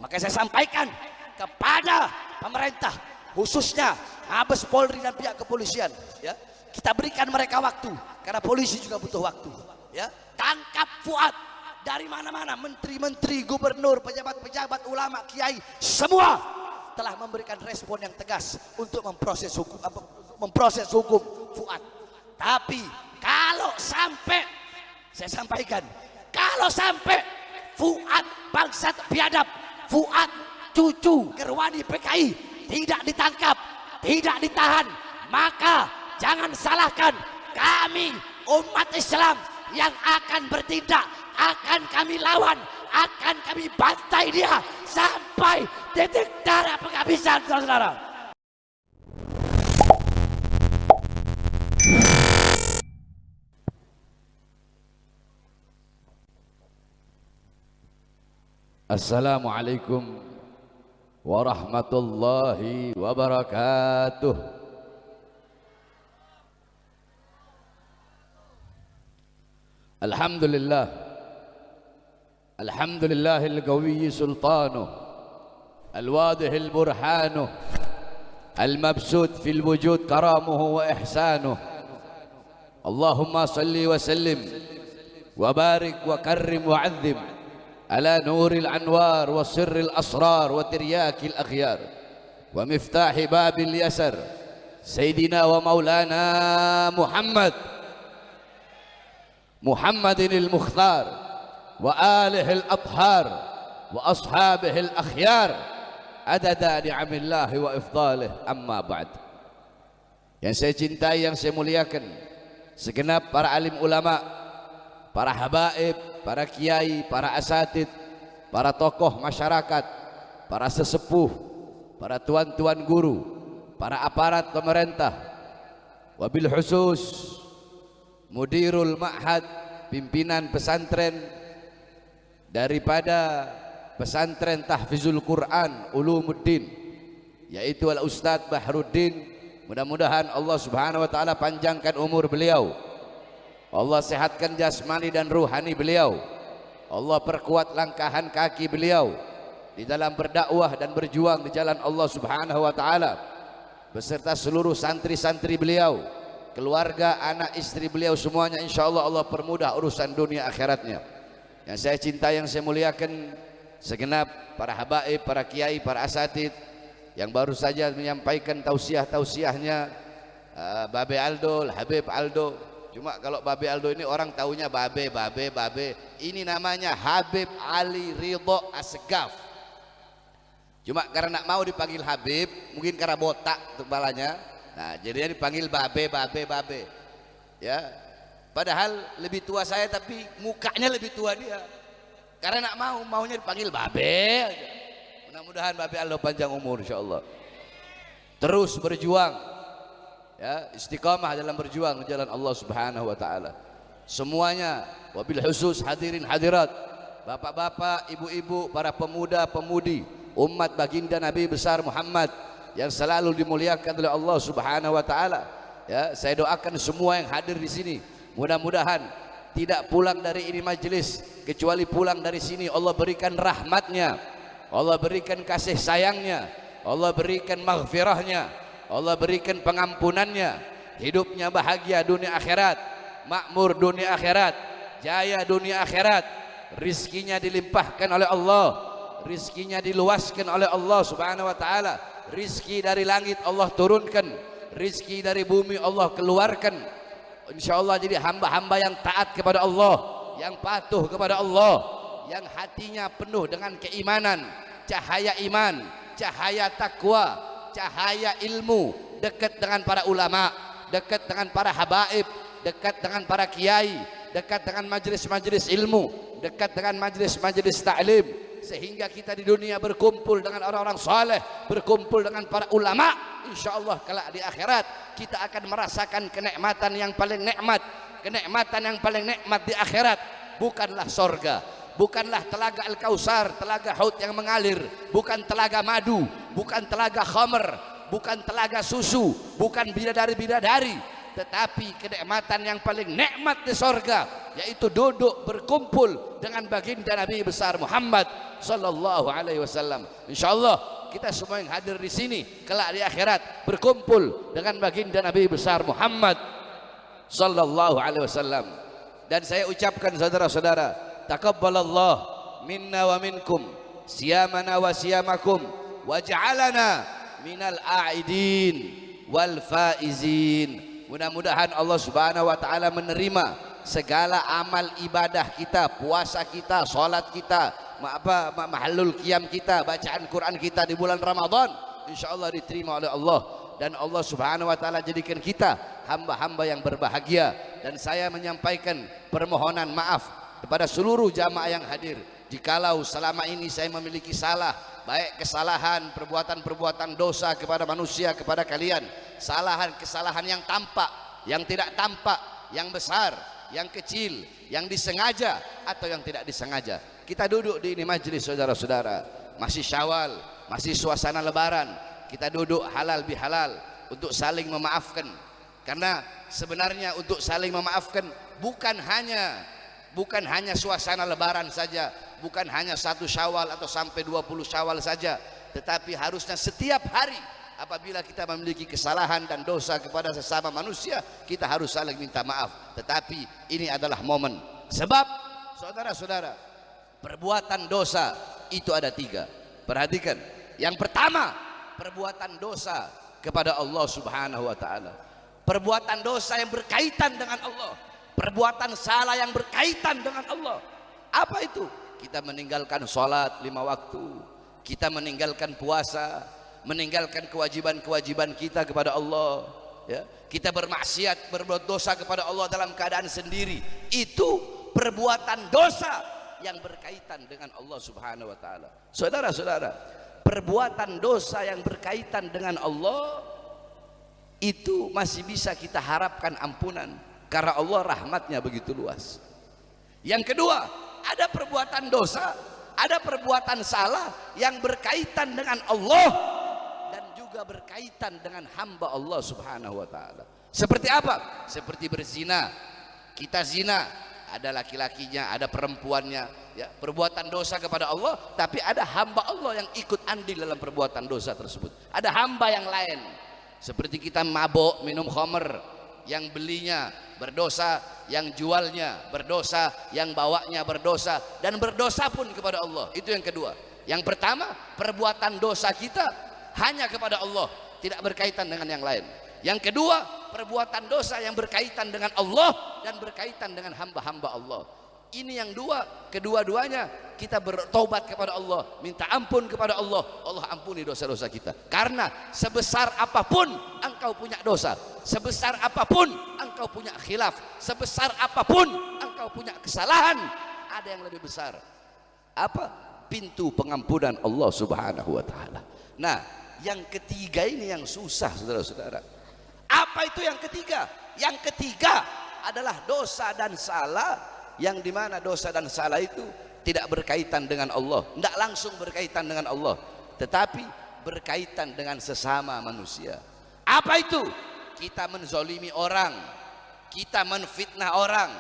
Maka saya sampaikan kepada pemerintah, khususnya Mabes Polri dan pihak kepolisian, ya, kita berikan mereka waktu, karena polisi juga butuh waktu, ya. Tangkap Fuad. Dari mana-mana, menteri-menteri, gubernur, pejabat-pejabat, ulama, kiai, semua telah memberikan respon yang tegas untuk memproses hukum Fuad. Tapi kalau sampai, saya sampaikan, kalau sampai Fuad bangsat biadab, Fuad cucu Gerwani PKI tidak ditangkap, tidak ditahan, maka jangan salahkan kami umat Islam yang akan bertindak, akan kami lawan, akan kami bantai dia sampai titik darah penghabisan, saudara. Assalamualaikum warahmatullahi wabarakatuh. Alhamdulillah, alhamdulillahil qawiyyi sultanuh, alwadihil burhanuh, المبسوط في الوجود كرامه وإحسانه. اللهم صل وسلم وبارك وكرم وعظم على نور الأنوار وسر الأسرار وترياك الأخيار ومفتاح باب اليسر سيدنا ومولانا محمد المختار وآله الأطهار وأصحابه الأخيار عدد نعم الله وإفضاله. أما بعد. Yang saya cintai, yang saya muliakan, segenap para alim ulama, para habaib, para kiai, para asatid, para tokoh masyarakat, para sesepuh, para tuan-tuan guru, para aparat pemerintah, wabil khusus mudirul ma'had, pimpinan pesantren daripada pesantren Tahfizul Quran Ulumuddin, yaitu Al-Ustadz Bahruddin. Mudah-mudahan Allah Subhanahu wa taala panjangkan umur beliau, Allah sehatkan jasmani dan ruhani beliau, Allah perkuat langkahan kaki beliau di dalam berdakwah dan berjuang di jalan Allah Subhanahu wa taala, beserta seluruh santri-santri beliau, keluarga, anak istri beliau, semuanya insyaallah Allah permudah urusan dunia akhiratnya. Yang saya cinta, yang saya muliakan, segenap para habaib, para kiai, para asatid yang baru saja menyampaikan tausiah-tausiahnya, Babe Aldo, Habib Aldo. Cuma kalau Babe Aldo ini orang taunya Babe. Ini namanya Habib Ali Ridho Asgaf. Cuma karena mau dipanggil Habib, mungkin karena botak kepalanya, nah jadinya dipanggil Babe. Ya, padahal lebih tua saya tapi mukanya lebih tua dia. Karena nak maunya dipanggil Babe aja. Mudah-mudahan Babe Allah panjang umur insyaallah. Terus berjuang, ya, istiqamah dalam berjuang di jalan Allah Subhanahu wa taala. Semuanya, wabil khusus hadirin hadirat, bapak-bapak, ibu-ibu, para pemuda-pemudi umat baginda Nabi besar Muhammad yang selalu dimuliakan oleh Allah Subhanahu wa taala. Ya, saya doakan semua yang hadir di sini, mudah-mudahan tidak pulang dari ini majelis kecuali pulang dari sini Allah berikan rahmatnya, Allah berikan kasih sayangnya, Allah berikan maghfirahnya, Allah berikan pengampunannya, hidupnya bahagia dunia akhirat, makmur dunia akhirat, jaya dunia akhirat, rizkinya dilimpahkan oleh Allah, rizkinya diluaskan oleh Allah Subhanahu wa taala, rizki dari langit Allah turunkan, rizki dari bumi Allah keluarkan. Insyaallah jadi hamba-hamba yang taat kepada Allah, yang patuh kepada Allah, yang hatinya penuh dengan keimanan, cahaya iman, cahaya takwa, cahaya ilmu, dekat dengan para ulama, dekat dengan para habaib, dekat dengan para kiai, dekat dengan majelis-majelis ilmu, dekat dengan majelis-majelis ta'lim, sehingga kita di dunia berkumpul dengan orang-orang saleh, berkumpul dengan para ulama. Insyaallah kelak di akhirat kita akan merasakan kenikmatan yang paling nikmat. Kenikmatan yang paling nikmat di akhirat bukanlah sorga, bukanlah telaga Al-Kausar, telaga haud yang mengalir, bukan telaga madu, bukan telaga khamr, bukan telaga susu, bukan bidadari-bidadari, tetapi kenikmatan yang paling nikmat di sorga yaitu duduk berkumpul dengan baginda Nabi besar Muhammad sallallahu alaihi wasallam. Insyaallah kita semua yang hadir di sini kelak di akhirat berkumpul dengan baginda Nabi besar Muhammad sallallahu alaihi wasallam. Dan saya ucapkan saudara-saudara, taqabbalallah minna wa minkum siyamana wa siyamakum waj'alana minal a'idin wal faizin. Mudah-mudahan Allah Subhanahu wa taala menerima segala amal ibadah kita, puasa kita, salat kita, mahallul qiyam kita, bacaan Quran kita di bulan Ramadan, insyaallah diterima oleh Allah, dan Allah Subhanahu wa taala jadikan kita hamba-hamba yang berbahagia. Dan saya menyampaikan permohonan maaf kepada seluruh jamaah yang hadir jikalau selama ini saya memiliki salah, baik kesalahan, perbuatan-perbuatan dosa kepada manusia, kepada kalian, kesalahan yang tampak, yang tidak tampak, yang besar, yang kecil, yang disengaja atau yang tidak disengaja. Kita duduk di ini majelis saudara-saudara, masih Syawal, masih suasana lebaran, kita duduk halal bihalal untuk saling memaafkan. Karena sebenarnya untuk saling memaafkan bukan hanya suasana lebaran saja, bukan hanya 1 Syawal atau sampai 20 Syawal saja, tetapi harusnya setiap hari apabila kita memiliki kesalahan dan dosa kepada sesama manusia, kita harus saling minta maaf. Tetapi ini adalah momen, sebab saudara-saudara, perbuatan dosa itu ada 3. Perhatikan, yang pertama perbuatan dosa kepada Allah Subhanahu wa taala, perbuatan dosa yang berkaitan dengan Allah, perbuatan salah yang berkaitan dengan Allah. Apa itu? Kita meninggalkan sholat 5 waktu, kita meninggalkan puasa, meninggalkan kewajiban-kewajiban kita kepada Allah, ya. Kita bermaksiat, berbuat dosa kepada Allah dalam keadaan sendiri. Itu perbuatan dosa yang berkaitan dengan Allah Subhanahu wa taala. Saudara-saudara, perbuatan dosa yang berkaitan dengan Allah itu masih bisa kita harapkan ampunan karena Allah rahmatnya begitu luas. Yang kedua, ada perbuatan dosa, ada perbuatan salah yang berkaitan dengan Allah dan juga berkaitan dengan hamba Allah Subhanahu wa taala. Seperti apa? Seperti berzina. Kita zina, ada laki-lakinya, ada perempuannya, ya, perbuatan dosa kepada Allah, tapi ada hamba Allah yang ikut andil dalam perbuatan dosa tersebut. Ada hamba yang lain. Seperti kita mabuk, minum khamr, yang belinya berdosa, yang jualnya berdosa, yang bawanya berdosa, dan berdosa pun kepada Allah. Itu yang kedua. Yang pertama, perbuatan dosa kita hanya kepada Allah, tidak berkaitan dengan yang lain. Yang kedua, perbuatan dosa yang berkaitan dengan Allah dan berkaitan dengan hamba-hamba Allah. Ini yang dua, kedua-duanya kita bertobat kepada Allah, minta ampun kepada Allah. Allah ampuni dosa-dosa kita. Karena sebesar apapun engkau punya dosa, sebesar apapun engkau punya khilaf, sebesar apapun engkau punya kesalahan, ada yang lebih besar. Apa? Pintu pengampunan Allah Subhanahu wa taala. Nah, yang ketiga ini yang susah, saudara-saudara. Apa itu yang ketiga? Yang ketiga adalah dosa dan salah, yang dimana dosa dan salah itu tidak berkaitan dengan Allah, tidak langsung berkaitan dengan Allah, tetapi berkaitan dengan sesama manusia. Apa itu? Kita menzolimi orang, kita menfitnah orang,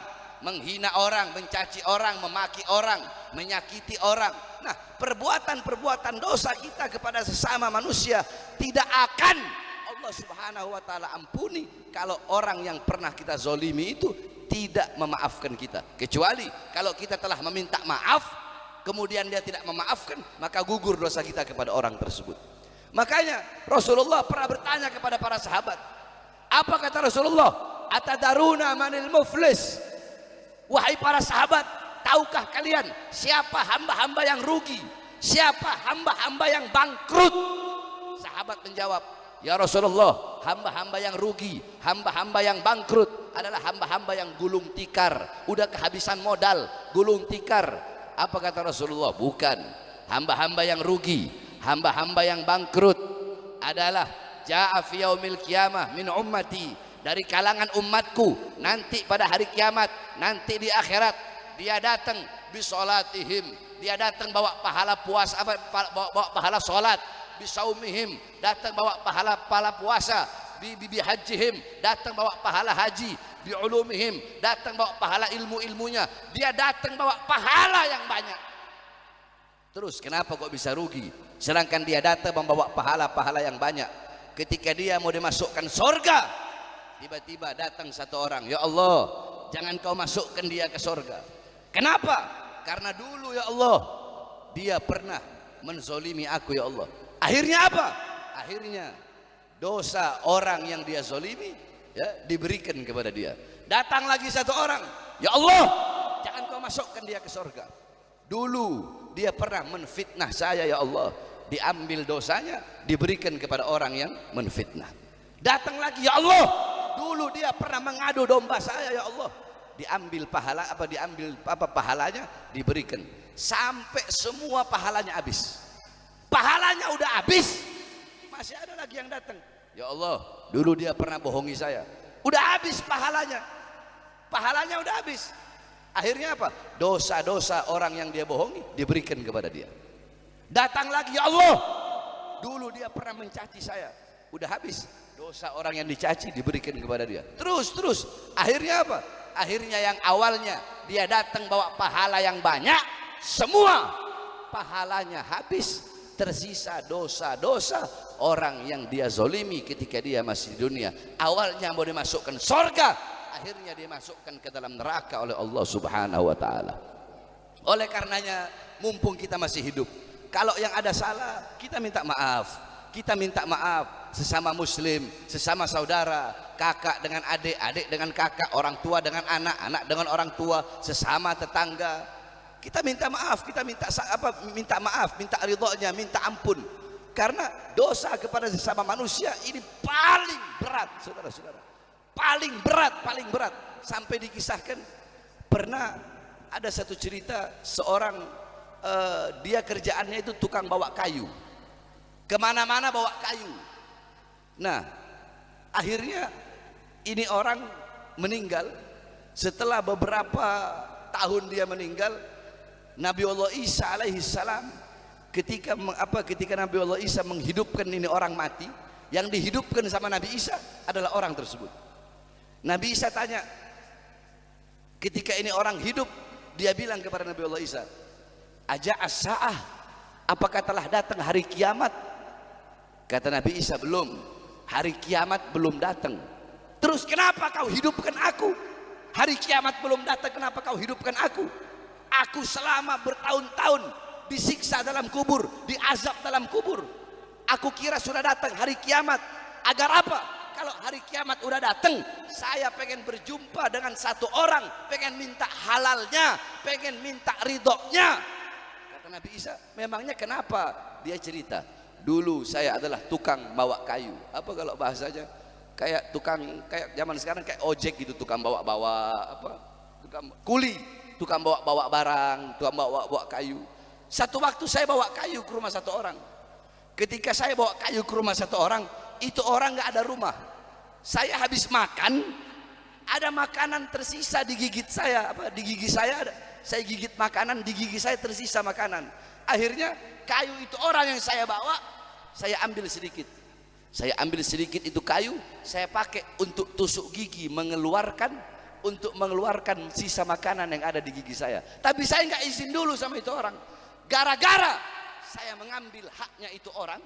menghina orang, mencaci orang, memaki orang, menyakiti orang. Nah, perbuatan-perbuatan dosa kita kepada sesama manusia tidak akan Allah Subhanahu wa taala ampuni kalau orang yang pernah kita zolimi itu tidak memaafkan kita. Kecuali kalau kita telah meminta maaf, kemudian dia tidak memaafkan, maka gugur dosa kita kepada orang tersebut. Makanya Rasulullah pernah bertanya kepada para sahabat. Apa kata Rasulullah? Atadaruna manil muflis? Wahai para sahabat, tahukah kalian siapa hamba-hamba yang rugi? Siapa hamba-hamba yang bangkrut? Sahabat menjawab, ya Rasulullah, hamba-hamba yang rugi, hamba-hamba yang bangkrut adalah hamba-hamba yang gulung tikar, udah kehabisan modal, gulung tikar. Apa kata Rasulullah? Bukan. Hamba-hamba yang rugi, hamba-hamba yang bangkrut adalah ja'a fi yaumil qiyamah min ummati, dari kalangan umatku nanti pada hari kiamat, nanti di akhirat, dia datang bisolatihim, dia datang bawa pahala puasa, bawa pahala solat, bisaumihim, datang bawa pahala puasa, bi hajjihim, datang bawa pahala haji, bi ulumihim, datang bawa pahala ilmu-ilmunya, dia datang bawa pahala yang banyak. Terus kenapa kok bisa rugi? Sedangkan dia datang membawa pahala-pahala yang banyak. Ketika dia mau dimasukkan surga, tiba-tiba datang satu orang, ya Allah, jangan kau masukkan dia ke surga. Kenapa? Karena dulu ya Allah, dia pernah menzolimi aku ya Allah. Akhirnya apa? Akhirnya dosa orang yang dia zolimi ya diberikan kepada dia. Datang lagi satu orang, ya Allah, jangan kau masukkan dia ke surga. Dulu dia pernah menfitnah saya ya Allah, diambil dosanya diberikan kepada orang yang menfitnah. Datang lagi, ya Allah, dulu dia pernah mengadu domba saya ya Allah, diambil pahalanya diberikan, sampai semua pahalanya habis. Pahalanya udah habis, masih ada lagi yang datang, ya Allah, dulu dia pernah bohongi saya, udah habis pahalanya udah habis. Akhirnya apa? Dosa-dosa orang yang dia bohongi diberikan kepada dia. Datang lagi, ya Allah, dulu dia pernah mencaci saya, udah habis, dosa orang yang dicaci diberikan kepada dia. Terus akhirnya apa? Akhirnya yang awalnya dia datang bawa pahala yang banyak, semua pahalanya habis, tersisa dosa-dosa orang yang dia zolimi ketika dia masih di dunia. Awalnya mau dimasukkan surga, akhirnya dimasukkan ke dalam neraka oleh Allah Subhanahu wa taala. Oleh karenanya, mumpung kita masih hidup, kalau yang ada salah, kita minta maaf. Kita minta maaf sesama muslim, sesama saudara, kakak dengan adik, adik dengan kakak, orang tua dengan anak, anak dengan orang tua, sesama tetangga. Kita minta maaf, kita minta maaf, minta ridhonya, minta ampun. Karena dosa kepada sesama manusia ini paling berat, saudara-saudara. Paling berat, sampai dikisahkan pernah ada satu cerita seorang dia kerjaannya itu tukang bawa kayu, kemana-mana bawa kayu. Nah, akhirnya ini orang meninggal. Setelah beberapa tahun dia meninggal, Nabi Allah Isa alaihissalam ketika Nabi Allah Isa menghidupkan ini orang mati, yang dihidupkan sama Nabi Isa adalah orang tersebut. Nabi Isa tanya, ketika ini orang hidup, dia bilang kepada Nabi Allah Isa, aja as-sa'ah, apakah telah datang hari kiamat? Kata Nabi Isa, belum, hari kiamat belum datang. Terus kenapa kau hidupkan aku? Hari kiamat belum datang, kenapa kau hidupkan aku? Aku selama bertahun-tahun disiksa dalam kubur, diazab dalam kubur. Aku kira sudah datang hari kiamat. Agar apa? Kalau hari kiamat udah datang, saya pengen berjumpa dengan satu orang, pengen minta halalnya, pengen minta ridhonya. Kata Nabi Isa, memangnya kenapa? Dia cerita, dulu saya adalah tukang bawa kayu. Apa kalau bahasanya? Kayak zaman sekarang kayak ojek gitu, tukang bawa-bawa tukang kuli, tukang bawa-bawa barang, tukang bawa-bawa kayu. Satu waktu saya bawa kayu ke rumah satu orang. Ketika saya bawa kayu ke rumah satu orang, itu orang nggak ada rumah. Saya habis makan, ada makanan tersisa di gigit saya, di gigi saya ada. Saya gigit makanan, di gigi saya tersisa makanan. Akhirnya kayu itu orang yang saya bawa, saya ambil sedikit. Saya ambil sedikit itu kayu, saya pakai untuk tusuk gigi, untuk mengeluarkan sisa makanan yang ada di gigi saya. Tapi saya nggak izin dulu sama itu orang. Gara-gara saya mengambil haknya itu orang,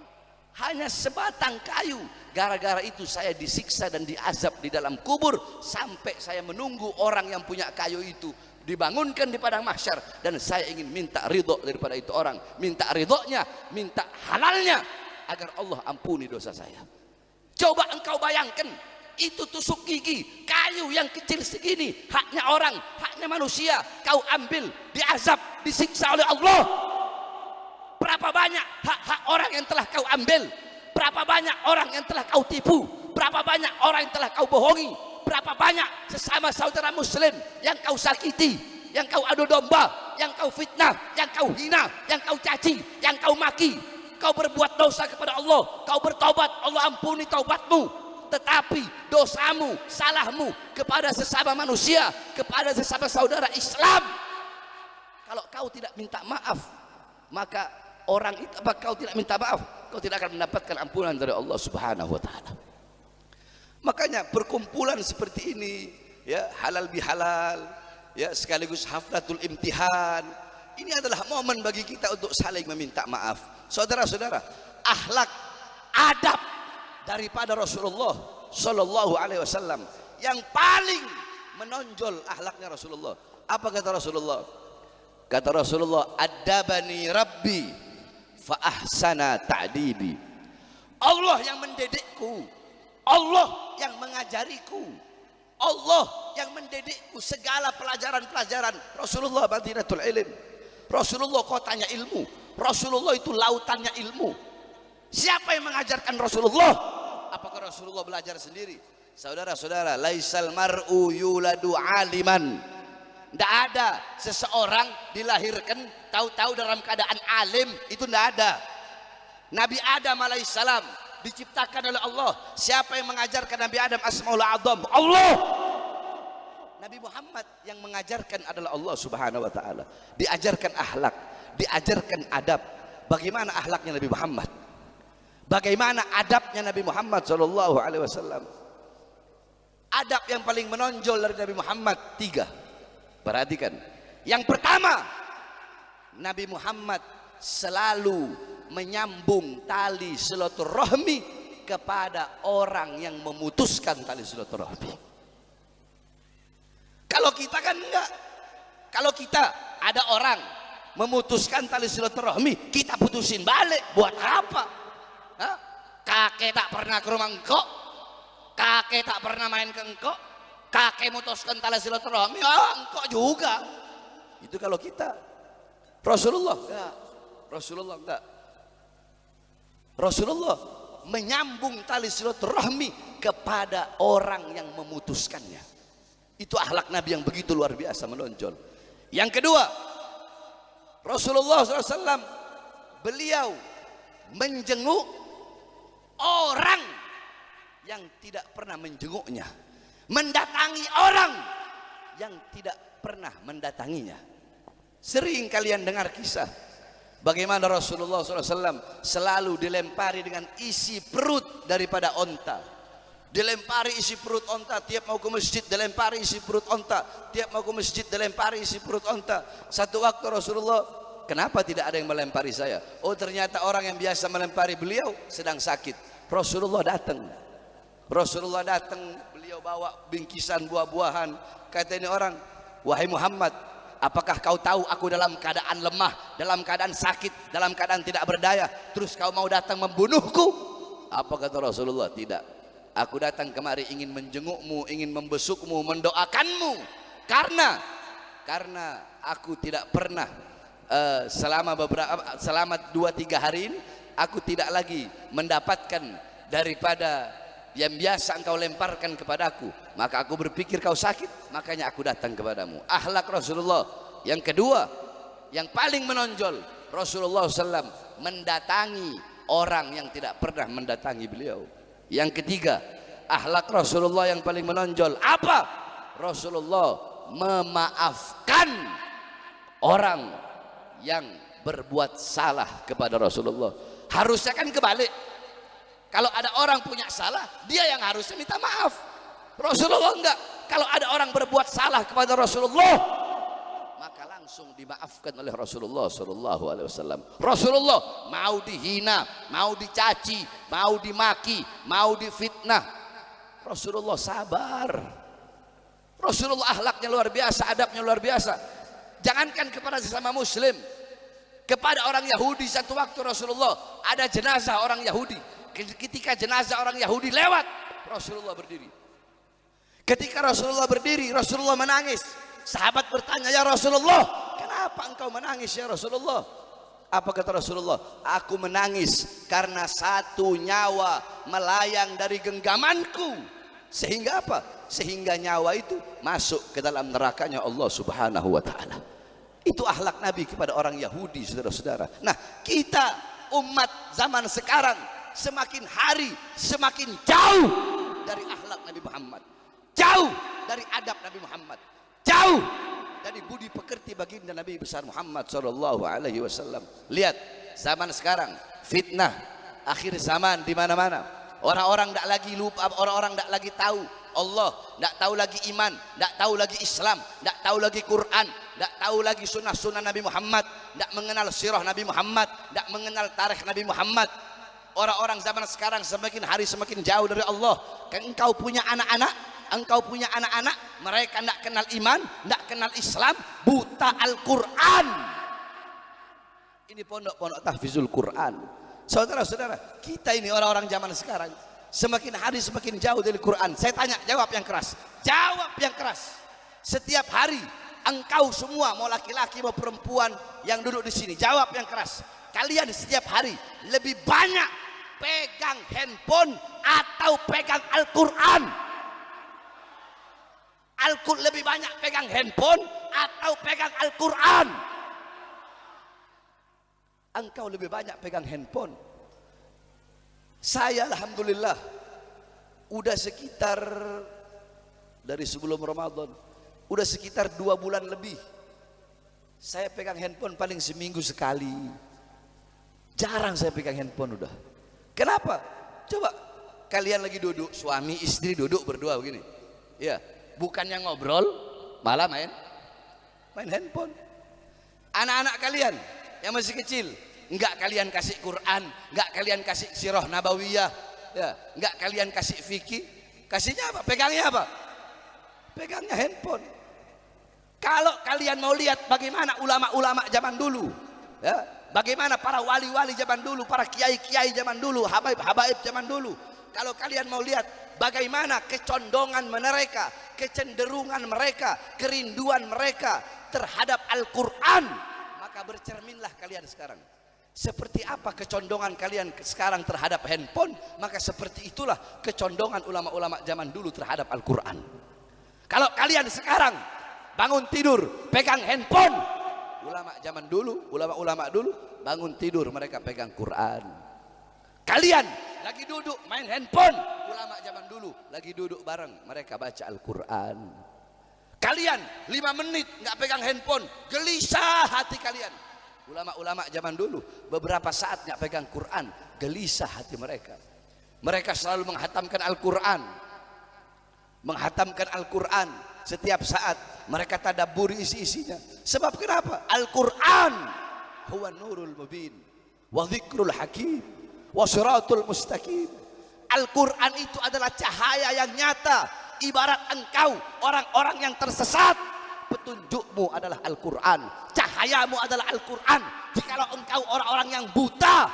hanya sebatang kayu, gara-gara itu saya disiksa dan diazab di dalam kubur, sampai saya menunggu orang yang punya kayu itu dibangunkan di padang mahsyar, dan saya ingin minta ridho daripada itu orang, minta ridhonya, minta halalnya, agar Allah ampuni dosa saya. Coba engkau bayangkan, itu tusuk gigi, kayu yang kecil segini, haknya orang, haknya manusia, kau ambil, diazab, disiksa oleh Allah. Berapa banyak hak-hak orang yang telah kau ambil? Berapa banyak orang yang telah kau tipu? Berapa banyak orang yang telah kau bohongi? Berapa banyak sesama saudara muslim yang kau sakiti, yang kau adu domba, yang kau fitnah, yang kau hina, yang kau caci, yang kau maki? Kau berbuat dosa kepada Allah, kau bertobat, Allah ampuni taubatmu. Tetapi dosamu, salahmu kepada sesama manusia, kepada sesama saudara Islam, kalau kau tidak minta maaf, maka orang itu, apa kau tidak minta maaf, kau tidak akan mendapatkan ampunan dari Allah Subhanahu wa taala. Makanya perkumpulan seperti ini, ya, halal bihalal, ya, sekaligus haflatul imtihan. Ini adalah momen bagi kita untuk saling meminta maaf. Saudara-saudara, akhlak, adab daripada Rasulullah Sallallahu Alaihi Wasallam yang paling menonjol akhlaknya Rasulullah. Apa kata Rasulullah? Kata Rasulullah, adabani Rabbi fa ahsana ta'dibi. Allah yang mendidikku, Allah yang mengajariku, Allah yang mendidikku segala pelajaran-pelajaran. Rasulullah Madinatul Ilm, Rasulullah kotanya ilmu, Rasulullah itu lautannya ilmu. Siapa yang mengajarkan Rasulullah? Apakah Rasulullah belajar sendiri? Saudara-saudara, laisal mar'u yuladu aliman. Tidak ada seseorang dilahirkan tahu-tahu dalam keadaan alim, itu tidak ada. Nabi Adam alaihissalam diciptakan oleh Allah. Siapa yang mengajarkan Nabi Adam asmaul a'zam? Allah. Nabi Muhammad yang mengajarkan adalah Allah Subhanahu wa taala. Diajarkan akhlak, diajarkan adab. Bagaimana akhlaknya Nabi Muhammad? Bagaimana adabnya Nabi Muhammad sallallahu alaihi wasallam? Adab yang paling menonjol dari Nabi Muhammad 3. Perhatikan. Yang pertama, Nabi Muhammad selalu menyambung tali silaturahmi kepada orang yang memutuskan tali silaturahmi. Kalau kita kan enggak. Kalau kita ada orang memutuskan tali silaturahmi, kita putusin balik. Buat apa? Hah? Kakek tak pernah ke rumah engkau, kakek tak pernah main ke engkau, kakek mutuskan tali silaturahmi, engkau juga. Itu kalau kita. Rasulullah enggak. Rasulullah enggak. Rasulullah menyambung tali silaturahmi kepada orang yang memutuskannya. Itu akhlak Nabi yang begitu luar biasa menonjol. Yang kedua, Rasulullah SAW beliau menjenguk orang yang tidak pernah menjenguknya, mendatangi orang yang tidak pernah mendatanginya. Sering kalian dengar kisah bagaimana Rasulullah SAW selalu dilempari dengan isi perut daripada onta. Dilempari isi perut onta, tiap mau ke masjid dilempari isi perut onta, tiap mau ke masjid dilempari isi perut onta. Satu waktu Rasulullah, kenapa tidak ada yang melempari saya? Oh, ternyata orang yang biasa melempari beliau sedang sakit. Rasulullah datang. Rasulullah datang, beliau bawa bingkisan buah-buahan. Kata ini orang, wahai Muhammad, apakah kau tahu aku dalam keadaan lemah, dalam keadaan sakit, dalam keadaan tidak berdaya, terus kau mau datang membunuhku? Apa kata Rasulullah? Tidak. Aku datang kemari ingin menjengukmu, ingin membesukmu, mendoakanmu. Karena aku tidak pernah selama 2-3 hari ini aku tidak lagi mendapatkan daripada yang biasa engkau lemparkan kepadaku. Maka aku berpikir kau sakit, makanya aku datang kepadamu. Akhlak Rasulullah. Yang kedua, yang paling menonjol, Rasulullah SAW mendatangi orang yang tidak pernah mendatangi beliau. Yang ketiga, akhlak Rasulullah yang paling menonjol apa? Rasulullah memaafkan orang yang berbuat salah kepada Rasulullah. Harusnya kan kebalik. Kalau ada orang punya salah, dia yang harusnya minta maaf. Rasulullah enggak. Kalau ada orang berbuat salah kepada Rasulullah, maka langsung dimaafkan oleh Rasulullah sallallahu alaihi wasallam. Rasulullah mau dihina, mau dicaci, mau dimaki, mau difitnah, Rasulullah sabar. Rasulullah akhlaknya luar biasa, adabnya luar biasa. Jangankan kepada sesama muslim, kepada orang Yahudi satu waktu Rasulullah ada jenazah orang Yahudi. Ketika jenazah orang Yahudi lewat, Rasulullah berdiri. Ketika Rasulullah berdiri, Rasulullah menangis. Sahabat bertanya, ya Rasulullah, kenapa engkau menangis ya Rasulullah? Apa kata Rasulullah? Aku menangis karena satu nyawa melayang dari genggamanku. Sehingga apa? Sehingga nyawa itu masuk ke dalam nerakanya Allah Subhanahu wa ta'ala. Itu akhlak Nabi kepada orang Yahudi, saudara-saudara. Nah, kita umat zaman sekarang semakin hari semakin jauh dari akhlak Nabi Muhammad, jauh dari adab Nabi Muhammad, jauh dari budi pekerti baginda Nabi besar Muhammad sallallahu alaihi wasallam. Lihat zaman sekarang, fitnah akhir zaman di mana-mana. Orang-orang tidak lagi lupa, orang-orang tidak lagi tahu Allah, tidak tahu lagi iman, tidak tahu lagi Islam, tidak tahu lagi Quran, tidak tahu lagi sunnah-sunnah Nabi Muhammad, tidak mengenal sirah Nabi Muhammad, tidak mengenal tarikh Nabi Muhammad. Orang-orang zaman sekarang semakin hari semakin jauh dari Allah. Engkau punya anak-anak, mereka tidak kenal iman, tidak kenal Islam, buta Al-Quran. Ini pondok-pondok tahfizul Quran. Saudara-saudara, kita ini orang-orang zaman sekarang semakin hari semakin jauh dari Quran. Saya tanya, jawab yang keras. Jawab yang keras. Setiap hari engkau semua, mau laki-laki mau perempuan yang duduk di sini, jawab yang keras. Kalian setiap hari lebih banyak pegang handphone atau pegang Al-Quran? Lebih banyak pegang handphone atau pegang Al-Quran? Engkau lebih banyak pegang handphone. Saya alhamdulillah udah sekitar dari sebelum Ramadan, udah sekitar 2 bulan lebih saya pegang handphone paling seminggu sekali. Jarang saya pegang handphone udah. Kenapa? Coba kalian lagi duduk, suami istri duduk berdua begini, ya, bukannya ngobrol malah main handphone. Anak-anak kalian yang masih kecil, enggak kalian kasih Quran, enggak kalian kasih sirah nabawiyah, ya, enggak kalian kasih fikih, kasihnya apa? Pegangnya apa? Pegangnya handphone. Kalau kalian mau lihat bagaimana ulama-ulama zaman dulu, ya, bagaimana para wali-wali zaman dulu, para kiai-kiai zaman dulu, habaib-habaib zaman dulu, kalau kalian mau lihat bagaimana kecondongan mereka, kecenderungan mereka, kerinduan mereka terhadap Al-Quran, maka bercerminlah kalian sekarang. Seperti apa kecondongan kalian sekarang terhadap handphone, maka seperti itulah kecondongan ulama-ulama zaman dulu terhadap Al-Quran. Kalau kalian sekarang bangun tidur pegang handphone, ulama zaman dulu, ulama-ulama dulu bangun tidur mereka pegang Quran. Kalian lagi duduk main handphone, ulama zaman dulu lagi duduk bareng mereka baca Al-Quran. Kalian 5 menit nggak pegang handphone, gelisah hati kalian. Ulama-ulama zaman dulu beberapa saat nggak pegang Quran, gelisah hati mereka. Mereka selalu menghatamkan Al-Quran, setiap saat mereka tadabburi isi-isinya. Sebab kenapa? Al-Quran huwa nurul mubin wa dzikrul hakim wa siratul mustaqim. Al-Quran itu adalah cahaya yang nyata. Ibarat engkau orang-orang yang tersesat, petunjukmu adalah Al-Quran, cahayamu adalah Al-Quran. Jikalau engkau orang-orang yang buta,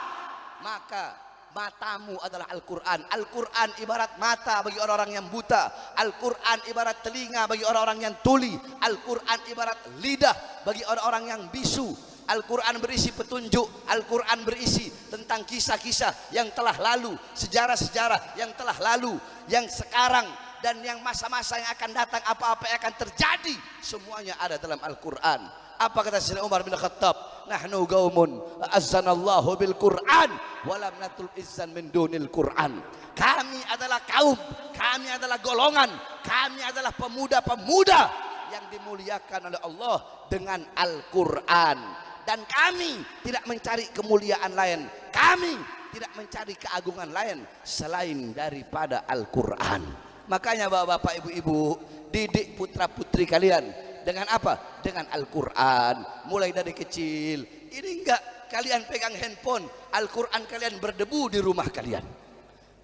maka matamu adalah Al-Quran. Al-Quran ibarat mata bagi orang-orang yang buta. Al-Quran ibarat telinga bagi orang-orang yang tuli. Al-Quran ibarat lidah bagi orang-orang yang bisu. Al-Quran berisi petunjuk. Al-Quran berisi tentang kisah-kisah yang telah lalu, sejarah-sejarah yang telah lalu, yang sekarang, dan yang masa-masa yang akan datang, apa-apa yang akan terjadi, semuanya ada dalam Al-Quran. Apa kata Sayyidina Umar bin Khattab? Nahnu qaumun azzanallahu bil Quran wa lam natul izzan min dunil Quran. Kami adalah kaum, kami adalah golongan, kami adalah pemuda-pemuda yang dimuliakan oleh Allah dengan Al-Quran. Dan kami tidak mencari kemuliaan lain, kami tidak mencari keagungan lain selain daripada Al-Quran. Makanya bapak-bapak, ibu-ibu, didik putra-putri kalian dengan apa? Dengan Al-Quran, mulai dari kecil. Ini enggak kalian pegang handphone, Al-Quran kalian berdebu di rumah kalian.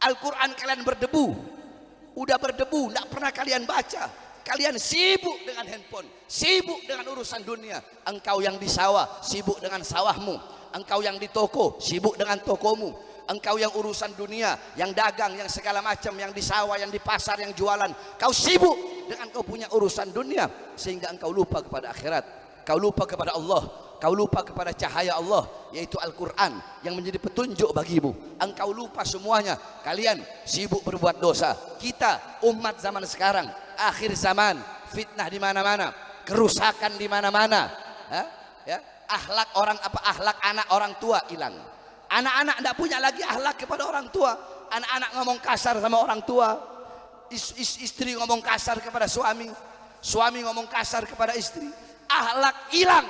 Al-Quran kalian berdebu, udah berdebu, enggak pernah kalian baca. Kalian sibuk dengan handphone, sibuk dengan urusan dunia. Engkau yang di sawah, sibuk dengan sawahmu. Engkau yang di toko, sibuk dengan tokomu. Engkau yang urusan dunia, yang dagang, yang segala macam, yang di sawah, yang di pasar, yang jualan, kau sibuk dengan kau punya urusan dunia, sehingga engkau lupa kepada akhirat, kau lupa kepada Allah, kau lupa kepada cahaya Allah, yaitu Al-Quran yang menjadi petunjuk bagimu. Engkau lupa semuanya. Kalian sibuk berbuat dosa. Kita umat zaman sekarang, akhir zaman, fitnah di mana-mana, kerusakan di mana-mana, ya, akhlak anak orang tua hilang. Anak-anak tidak punya lagi akhlak kepada orang tua. Anak-anak ngomong kasar sama orang tua. Istri ngomong kasar kepada suami. Suami ngomong kasar kepada istri. Akhlak hilang.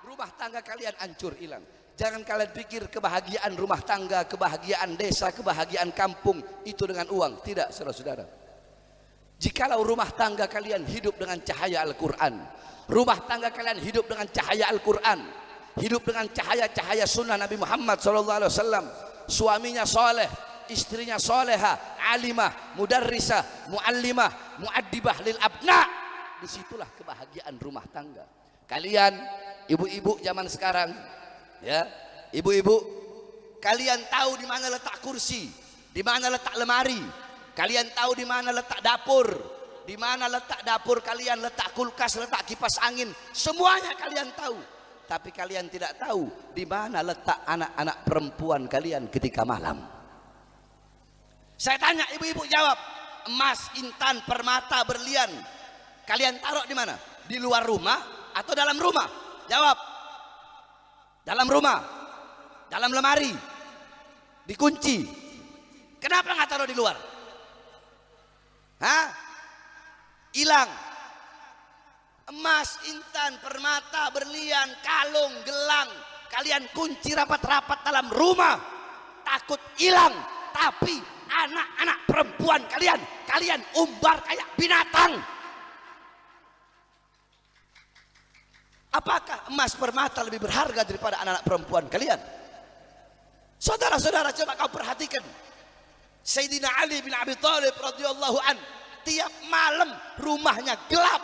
Rumah tangga kalian hancur hilang. Jangan kalian pikir kebahagiaan rumah tangga, kebahagiaan desa, kebahagiaan kampung itu dengan uang. Tidak, saudara-saudara. Jikalau rumah tangga kalian hidup dengan cahaya Al-Quran, rumah tangga kalian hidup dengan cahaya Al-Quran, hidup dengan cahaya-cahaya sunnah Nabi Muhammad SAW, suaminya soleh, istrinya soleha, alimah, mudarrisah, muallimah, muaddibah lil abna, disitulah kebahagiaan rumah tangga. Kalian ibu-ibu zaman sekarang, ya, ibu-ibu, kalian tahu di mana letak kursi, di mana letak lemari, kalian tahu di mana letak dapur, di mana letak dapur kalian, letak kulkas, letak kipas angin, semuanya kalian tahu. Tapi kalian tidak tahu di mana letak anak-anak perempuan kalian ketika malam. Saya tanya, ibu-ibu jawab, emas, intan, permata, berlian, kalian taruh di mana? Di luar rumah atau dalam rumah? Jawab. Dalam rumah, dalam lemari, dikunci. Kenapa nggak taruh di luar? Hah? Hilang. Emas, intan, permata, berlian, kalung, gelang, kalian kunci rapat-rapat dalam rumah, takut hilang. Tapi anak-anak perempuan kalian umbar kayak binatang. Apakah emas permata lebih berharga daripada anak-anak perempuan kalian? Saudara-saudara, coba kau perhatikan. Sayyidina Ali bin Abi Thalib radhiyallahu an, tiap malam rumahnya gelap.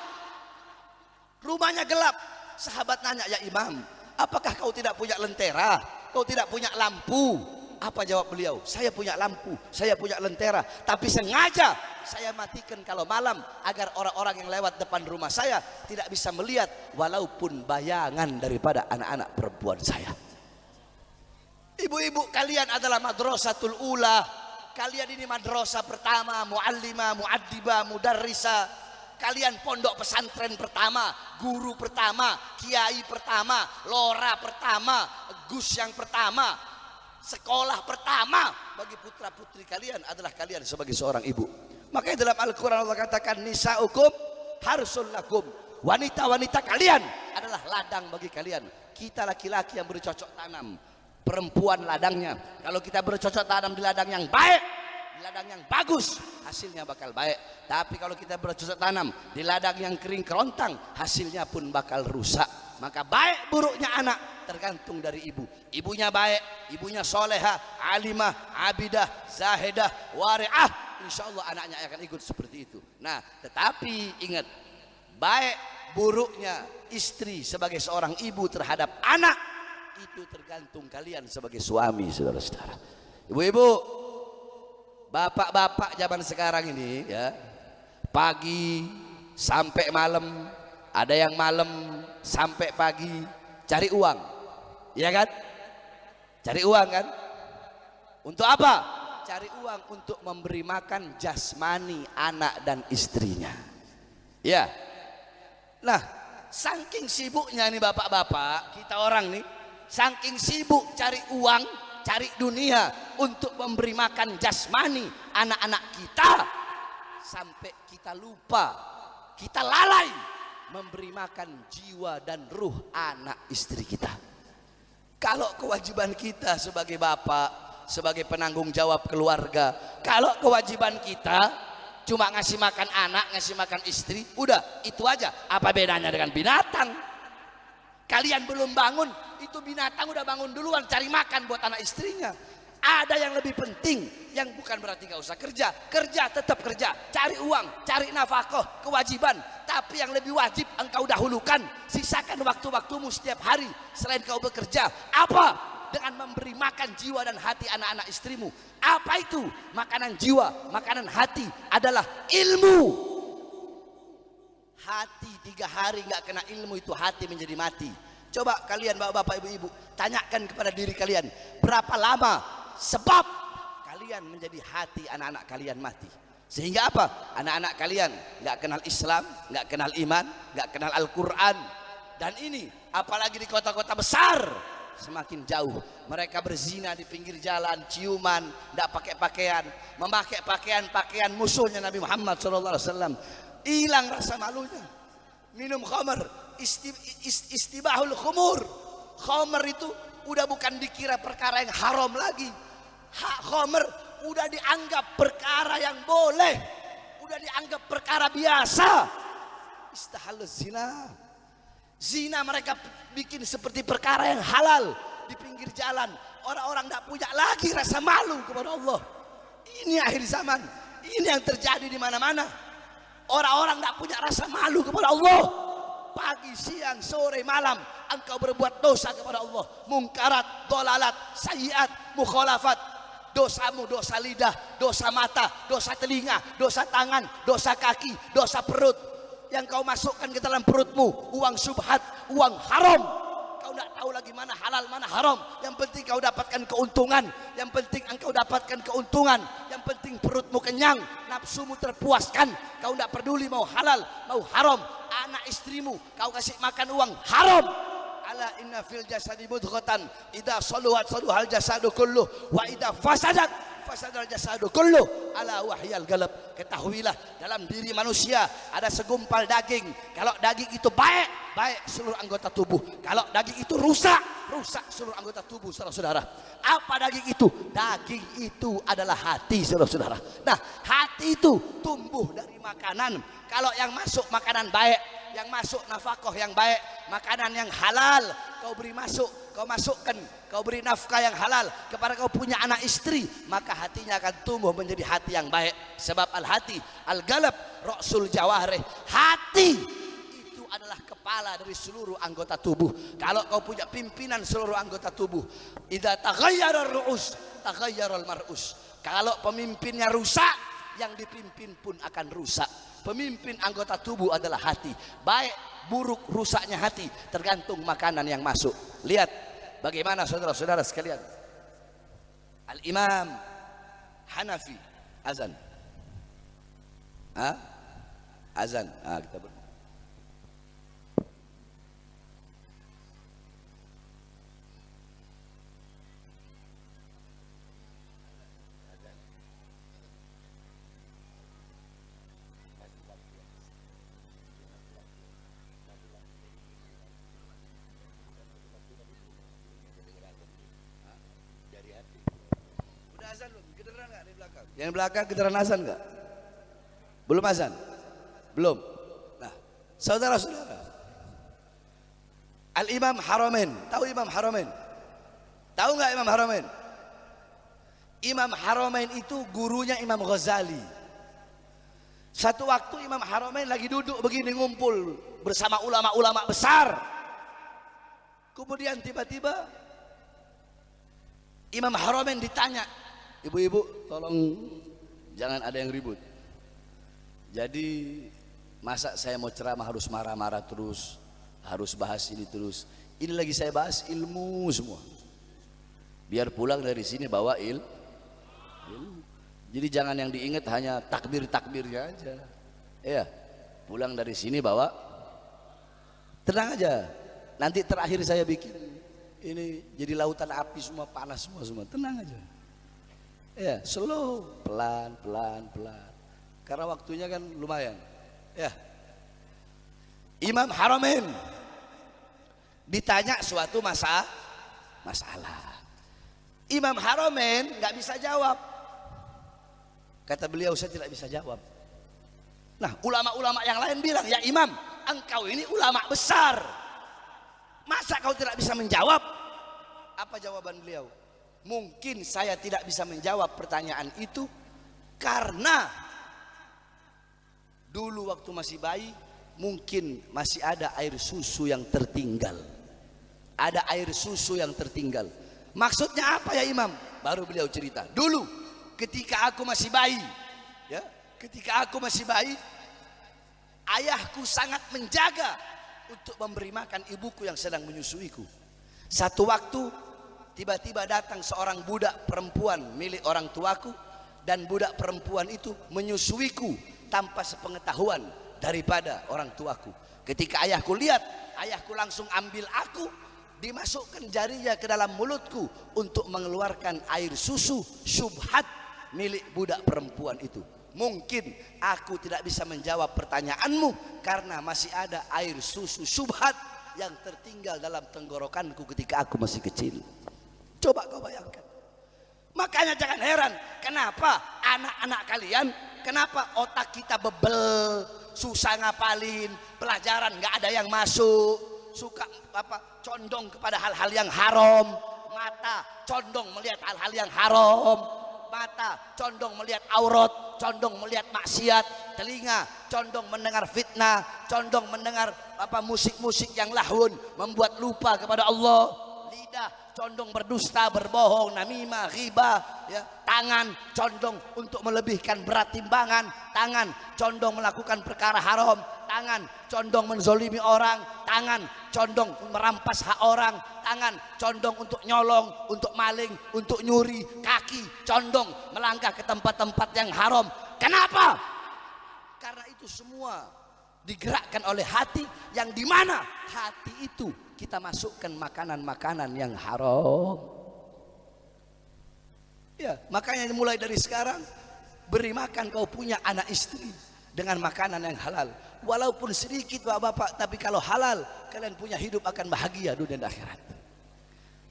Rumahnya gelap. Sahabat nanya, ya Imam, apakah kau tidak punya lentera? Kau tidak punya lampu? Apa jawab beliau? Saya punya lampu, saya punya lentera, tapi sengaja saya matikan kalau malam agar orang-orang yang lewat depan rumah saya tidak bisa melihat walaupun bayangan daripada anak-anak perempuan saya. Ibu-ibu, kalian adalah madrasatul ula. Kalian ini madrasah pertama, muallimah, muaddibah, mudarrisah. Kalian pondok pesantren pertama, guru pertama, kiai pertama, lora pertama, gus yang pertama. Sekolah pertama bagi putra putri kalian adalah kalian sebagai seorang ibu. Makanya dalam Al-Quran Allah katakan, nisa'ukum harsul lakum, wanita-wanita kalian adalah ladang bagi kalian. Kita laki-laki yang bercocok tanam, perempuan ladangnya. Kalau kita bercocok tanam di ladang yang baik, di ladang yang bagus, hasilnya bakal baik. Tapi kalau kita bercocok tanam di ladang yang kering kerontang, hasilnya pun bakal rusak. Maka baik buruknya anak tergantung dari ibu. Ibunya baik, ibunya soleha, alimah, abidah, zahidah, wari'ah, insya Allah anaknya akan ikut seperti itu. Nah, tetapi ingat, baik buruknya istri sebagai seorang ibu terhadap anak itu tergantung kalian sebagai suami, saudara-saudara. Ibu-ibu, bapak-bapak zaman sekarang ini, ya, pagi sampai malam, ada yang malam sampai pagi cari uang, ya kan? Cari uang kan? Untuk apa? Cari uang untuk memberi makan jasmani anak dan istrinya. Ya. Nah, saking sibuknya nih bapak-bapak, kita orang nih, saking sibuk cari uang, cari dunia untuk memberi makan jasmani anak-anak kita, sampai kita lupa, kita lalai memberi makan jiwa dan ruh anak istri kita. Kalau kewajiban kita sebagai bapak, sebagai penanggung jawab keluarga, kalau kewajiban kita cuma ngasih makan anak, ngasih makan istri, udah itu aja. Apa bedanya dengan binatang? Kalian belum bangun, itu binatang udah bangun duluan cari makan buat anak istrinya. Ada yang lebih penting, yang bukan berarti gak usah kerja. Kerja tetap kerja, cari uang, cari nafkah, kewajiban. Tapi yang lebih wajib engkau dahulukan. Sisakan waktu-waktumu setiap hari selain kau bekerja. Apa? Dengan memberi makan jiwa dan hati anak-anak istrimu. Apa itu? Makanan jiwa, makanan hati adalah ilmu. Hati 3 hari gak kena ilmu, itu hati menjadi mati. Coba kalian bapak-bapak, ibu-ibu, tanyakan kepada diri kalian, berapa lama sebab kalian menjadi hati anak-anak kalian mati? Sehingga apa? Anak-anak kalian nggak kenal Islam, nggak kenal iman, nggak kenal Al-Quran. Dan ini apalagi di kota-kota besar, semakin jauh. Mereka berzina di pinggir jalan, ciuman, nggak pakai pakaian, memakai pakaian musuhnya Nabi Muhammad SAW. Hilang rasa malunya. Minum khamar, istibahul khumur. Khamar itu udah bukan dikira perkara yang haram lagi. Hak khomer udah dianggap perkara yang boleh, udah dianggap perkara biasa. Istahal zina. Zina mereka bikin seperti perkara yang halal di pinggir jalan. Orang-orang tidak punya lagi rasa malu kepada Allah. Ini akhir zaman. Ini yang terjadi di mana-mana. Orang-orang tidak punya rasa malu kepada Allah. Pagi, siang, sore, malam engkau berbuat dosa kepada Allah. Mungkarat, dolalat, sayyiat, mukhalafat. Dosamu, dosa lidah, dosa mata, dosa telinga, dosa tangan, dosa kaki, dosa perut. Yang kau masukkan ke dalam perutmu, uang subhat, uang haram. Kau tidak tahu lagi mana halal, mana haram. Yang penting kau dapatkan keuntungan. Yang penting engkau dapatkan keuntungan. Yang penting perutmu kenyang, nafsumu terpuaskan. Kau tidak peduli mau halal, mau haram. Anak istrimu kau kasih makan uang haram. Ala inna fil jasadi mudghatan idza saluhat saluhal jasadu kulluh wa idza fasadat fasadal jasadu kulluh ala wahyal galab. Ketahuilah dalam diri manusia ada segumpal daging. Kalau daging itu baik, baik seluruh anggota tubuh. Kalau daging itu rusak, rusak seluruh anggota tubuh, saudara-saudara. Apa daging itu? Daging itu adalah hati, saudara-saudara. Nah, hati itu tumbuh dari makanan. Kalau yang masuk makanan baik, yang masuk nafkah yang baik, makanan yang halal kau beri masuk, kau masukkan, kau beri nafkah yang halal kepada kau punya anak istri, maka hatinya akan tumbuh menjadi hati yang baik. Sebab al-hati al-galab ra'sul jawarih. Hati itu adalah kepala dari seluruh anggota tubuh. Kalau kau punya pimpinan seluruh anggota tubuh, idza taghayyara ar-ru'us taghayyara al-mar'us. Kalau pemimpinnya rusak, yang dipimpin pun akan rusak. Pemimpin anggota tubuh adalah hati. Baik buruk rusaknya hati tergantung makanan yang masuk. Lihat bagaimana saudara-saudara sekalian. Al-Imam Hanafi azan. Azan. Kita azan belum? Kedengeran nggak di belakang? Yang di belakang kedengeran azan nggak? Belum azan? Belum. Nah, saudara-saudara, Al-Imam Haramain, tahu Imam Haramain? Tahu nggak Imam Haramain? Imam Haramain itu gurunya Imam Ghazali. Satu waktu Imam Haramain lagi duduk begini ngumpul bersama ulama-ulama besar. Kemudian tiba-tiba Imam Haramain ditanya, ibu-ibu tolong jangan ada yang ribut. Jadi masa saya mau ceramah harus marah-marah terus, harus bahas ini terus. Ini lagi saya bahas ilmu semua. Biar pulang dari sini bawa ilmu. Jadi jangan yang diingat hanya takbir-takbirnya aja. Ya, pulang dari sini bawa. Tenang aja. Nanti terakhir saya bikin ini jadi lautan api semua, panas semua. Tenang aja. Ya, slow, pelan. Karena waktunya kan lumayan. Ya. Imam Haramain ditanya suatu masalah. Imam Haramain nggak bisa jawab. Kata beliau, saya tidak bisa jawab. Nah, ulama-ulama yang lain bilang, ya Imam, engkau ini ulama besar. Masa kau tidak bisa menjawab? Apa jawaban beliau? Mungkin saya tidak bisa menjawab pertanyaan itu karena dulu waktu masih bayi mungkin masih ada air susu yang tertinggal. Ada air susu yang tertinggal. Maksudnya apa ya Imam? Baru beliau cerita. Dulu ketika aku masih bayi, ya, ayahku sangat menjaga untuk memberi makan ibuku yang sedang menyusuiku. Satu waktu tiba-tiba datang seorang budak perempuan milik orang tuaku, dan budak perempuan itu menyusuiku tanpa sepengetahuan daripada orang tuaku. Ketika ayahku lihat, ayahku langsung ambil aku, dimasukkan jarinya ke dalam mulutku untuk mengeluarkan air susu syubhat milik budak perempuan itu. Mungkin aku tidak bisa menjawab pertanyaanmu karena masih ada air susu syubhat yang tertinggal dalam tenggorokanku ketika aku masih kecil. Coba kau bayangkan. Makanya jangan heran kenapa anak-anak kalian, kenapa otak kita bebel, susah ngapalin, pelajaran nggak ada yang masuk, suka condong kepada hal-hal yang haram, mata condong melihat hal-hal yang haram, mata condong melihat aurat, condong melihat maksiat, telinga condong mendengar fitnah, condong mendengar musik-musik yang lahun membuat lupa kepada Allah, lidah condong berdusta, berbohong, namimah, ghibah, ya. Tangan condong untuk melebihkan berat timbangan, tangan condong melakukan perkara haram, tangan condong menzolimi orang, tangan condong merampas hak orang, tangan condong untuk nyolong, untuk maling, untuk nyuri, kaki condong melangkah ke tempat-tempat yang haram. Kenapa? Karena itu semua digerakkan oleh hati, yang dimana hati itu kita masukkan makanan-makanan yang haram. Ya, makanya mulai dari sekarang beri makan kau punya anak istri dengan makanan yang halal. Walaupun sedikit bapak-bapak, tapi kalau halal kalian punya hidup akan bahagia dunia dan akhirat.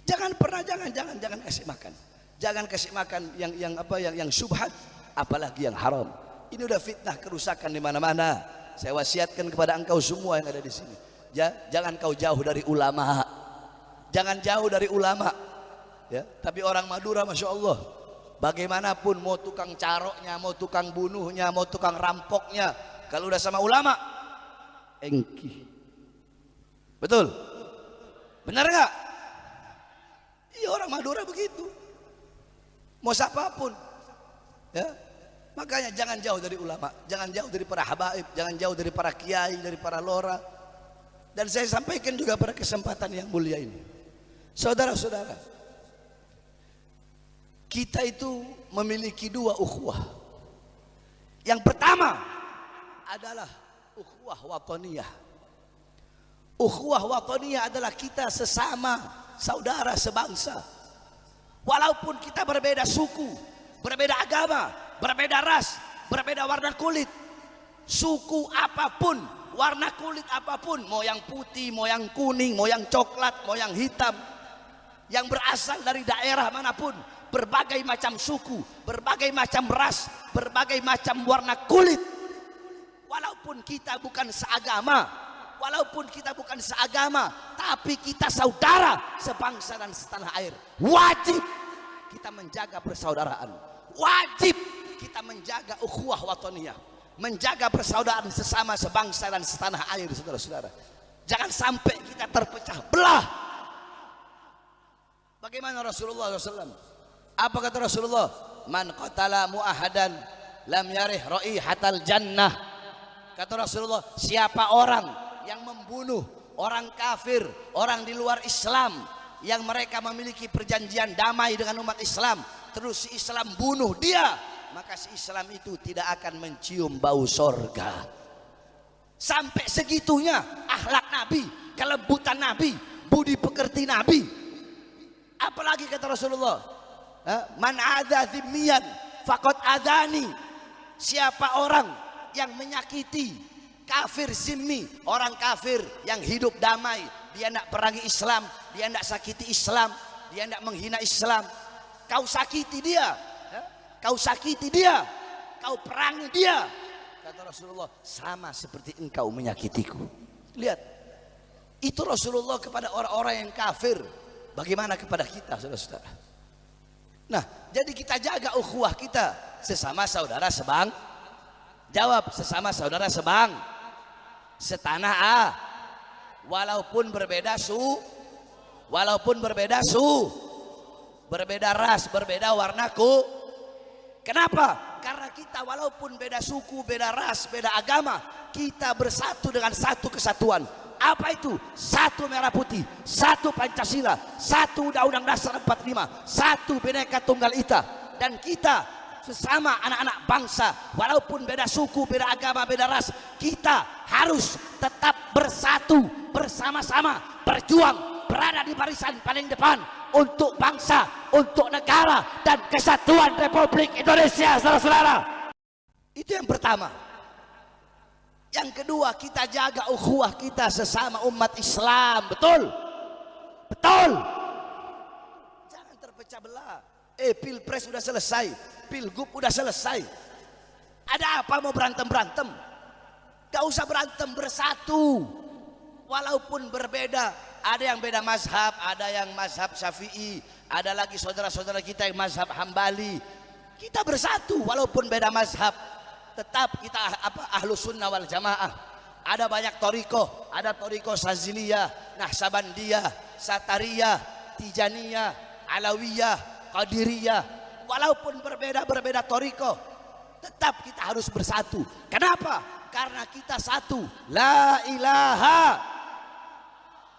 Jangan pernah jangan kasih makan. Jangan kasih makan yang syubhat, apalagi yang haram. Ini udah fitnah, kerusakan di mana-mana. Saya wasiatkan kepada engkau semua yang ada di sini. Jangan kau jauh dari ulama. Jangan jauh dari ulama. Ya, tapi orang Madura masya Allah, bagaimanapun mau tukang caroknya, mau tukang bunuhnya, mau tukang rampoknya, kalau udah sama ulama, engki. Betul? Benar nggak? Iya, orang Madura begitu. Mau siapapun, ya. Makanya jangan jauh dari ulama, jangan jauh dari para habaib, jangan jauh dari para kiai, dari para lora. Dan saya sampaikan juga pada kesempatan yang mulia ini, saudara-saudara, kita itu memiliki dua ukhuwah. Yang pertama adalah ukhuwah wataniyah. Ukhuwah wataniyah adalah kita sesama saudara sebangsa. Walaupun kita berbeda suku, berbeda agama, berbeda ras, berbeda warna kulit, suku apapun, warna kulit apapun, mau yang putih, mau yang kuning, mau yang coklat, mau yang hitam, yang berasal dari daerah manapun, berbagai macam suku, berbagai macam ras, berbagai macam warna kulit, walaupun kita bukan seagama, tapi kita saudara sebangsa dan setanah air, wajib kita menjaga persaudaraan, wajib kita menjaga ukhuwah wataniyah, menjaga persaudaraan sesama sebangsa dan setanah air, saudara-saudara. Jangan sampai kita terpecah belah. Bagaimana Rasulullah SAW? Apa kata Rasulullah? Man qatala mu'ahadan lam yarih raihatal jannah. Kata Rasulullah, siapa orang yang membunuh orang kafir, orang di luar Islam, yang mereka memiliki perjanjian damai dengan umat Islam, terus si Islam bunuh dia, maka si Islam itu tidak akan mencium bau sorga. Sampai segitunya akhlak Nabi, kelembutan Nabi, budi pekerti Nabi. Apalagi kata Rasulullah, man adza dzimmiyan faqad adani. Siapa orang yang menyakiti kafir zimmi, orang kafir yang hidup damai, dia tidak perangi Islam, dia tidak sakiti Islam, dia tidak menghina Islam, kau sakiti dia, kau sakiti dia, kau perangi dia, kata Rasulullah, sama seperti engkau menyakitiku. Lihat, itu Rasulullah kepada orang-orang yang kafir. Bagaimana kepada kita, saudara-saudara? Nah, jadi kita jaga ukhuwah kita sesama saudara sebang. Jawab, sesama saudara sebang, setanah walaupun berbeda berbeda ras, berbeda warnaku. Kenapa? Karena kita walaupun beda suku, beda ras, beda agama, kita bersatu dengan satu kesatuan. Apa itu? Satu merah putih, satu Pancasila, satu Undang-Undang Dasar 45, satu Bhinneka Tunggal Ika. Dan kita sesama anak-anak bangsa, walaupun beda suku, beda agama, beda ras, kita harus tetap bersatu, bersama-sama, berjuang, berada di barisan paling depan untuk bangsa, untuk negara dan kesatuan Republik Indonesia, saudara-saudara. Itu yang pertama. Yang kedua, kita jaga ukhuwah kita sesama umat Islam. Betul? Betul. Jangan terpecah belah. Pilpres udah selesai, pilgub udah selesai. Ada apa mau berantem-berantem? Gak usah berantem, bersatu. Walaupun berbeda, ada yang beda mazhab, ada yang mazhab Syafi'i, ada lagi saudara-saudara kita yang mazhab Hambali. Kita bersatu walaupun beda mazhab. Tetap kita Ahlus Sunnah wal Jamaah. Ada banyak torikoh, ada torikoh Saziliyah, Nahsabandiyah, Satariyah, Tijaniyah, Alawiyah, Qadiriyah. Walaupun berbeda torikoh, tetap kita harus bersatu. Kenapa? Karena kita satu. La ilaha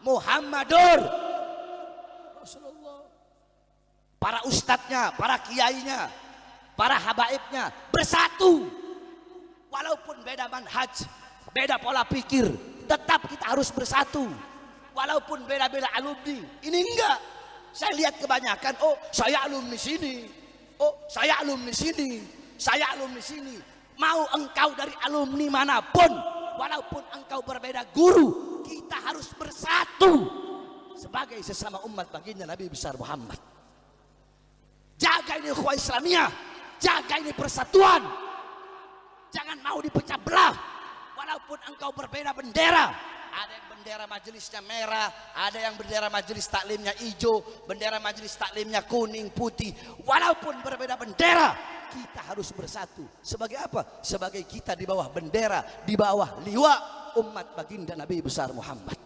Muhammadur Rasulullah. Para ustadznya, para kiainya, para habaibnya bersatu. Walaupun beda manhaj, beda pola pikir, tetap kita harus bersatu. Walaupun beda-beda alumni, ini enggak. Saya lihat kebanyakan, oh saya alumni sini, oh saya alumni sini, saya alumni sini. Mau engkau dari alumni manapun, walaupun engkau berbeda guru, kita harus bersatu sebagai sesama umat baginda Nabi besar Muhammad. Jaga ini ukhuwah Islamiyah, jaga ini persatuan. Jangan mau dipecah belah. Walaupun engkau berbeda bendera, ada yang bendera majelisnya merah, ada yang bendera majelis taklimnya hijau, bendera majelis taklimnya kuning putih. Walaupun berbeda bendera, kita harus bersatu. Sebagai apa? Sebagai kita di bawah bendera, di bawah liwa umat baginda Nabi besar Muhammad.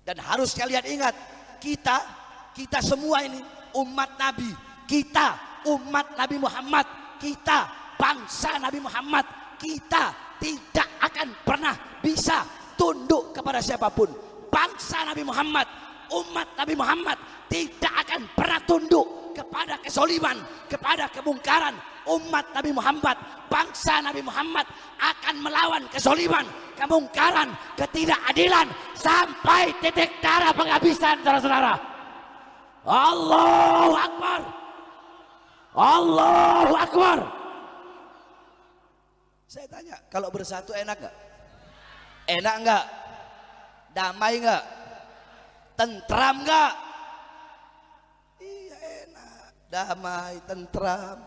Dan harus kalian ingat, kita semua ini umat Nabi, kita umat Nabi Muhammad, kita bangsa Nabi Muhammad, kita tidak akan pernah bisa tunduk kepada siapapun. Bangsa Nabi Muhammad, umat Nabi Muhammad tidak akan pernah tunduk kepada kezaliman, kepada kemungkaran. Umat Nabi Muhammad, bangsa Nabi Muhammad akan melawan kezaliman, kemungkaran, ketidakadilan sampai titik darah penghabisan, saudara-saudara. Allahu Akbar. Allahu Akbar. Saya tanya, kalau bersatu enak gak? Enak gak? Damai gak? Tentram gak? Iya enak, damai, tentram.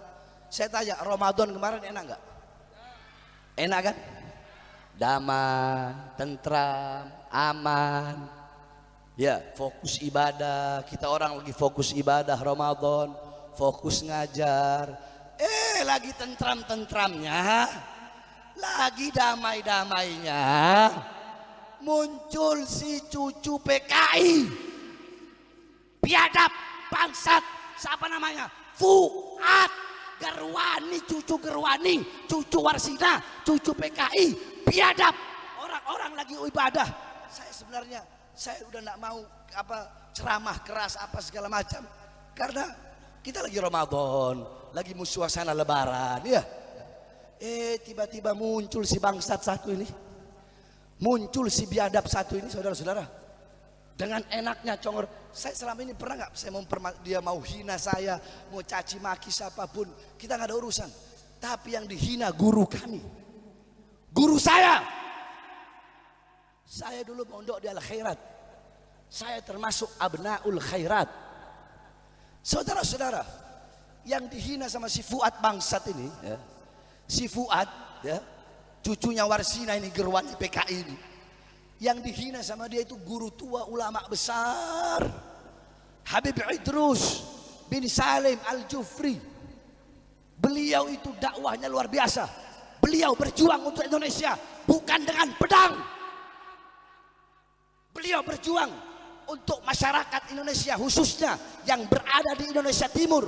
Saya tanya, Ramadan kemarin enak gak? Enak kan? Damai, tentram, aman. Ya, fokus ibadah. Kita orang lagi fokus ibadah Ramadan, fokus ngajar. Lagi tentram-tentramnya, lagi damai-damainya, muncul si cucu PKI, biadab, bangsat, siapa namanya? Fuad Gerwani, cucu Gerwani, cucu Warsina, cucu PKI, biadab. Orang-orang lagi ibadah. Saya udah nggak mau ceramah keras apa segala macam, karena kita lagi Ramadan, lagi suasana Lebaran, ya. Tiba-tiba muncul si bangsat satu ini, muncul si biadab satu ini, saudara-saudara, dengan enaknya congor. Saya selama ini pernah nggak saya dia mau hina saya, mau caci maki siapapun, kita nggak ada urusan. Tapi yang dihina guru kami, guru saya dulu mondok di Al Khairat, saya termasuk abnaul khairat. Saudara-saudara, yang dihina sama si Fuad bangsat ini, ya, si Fuad, ya, cucunya Warsina ini, Gerwani PKI ini, yang dihina sama dia itu guru tua ulama besar Habib Idrus bin Salim Al-Jufri. Beliau itu dakwahnya luar biasa. Beliau berjuang untuk Indonesia bukan dengan pedang. Beliau berjuang untuk masyarakat Indonesia, khususnya yang berada di Indonesia Timur.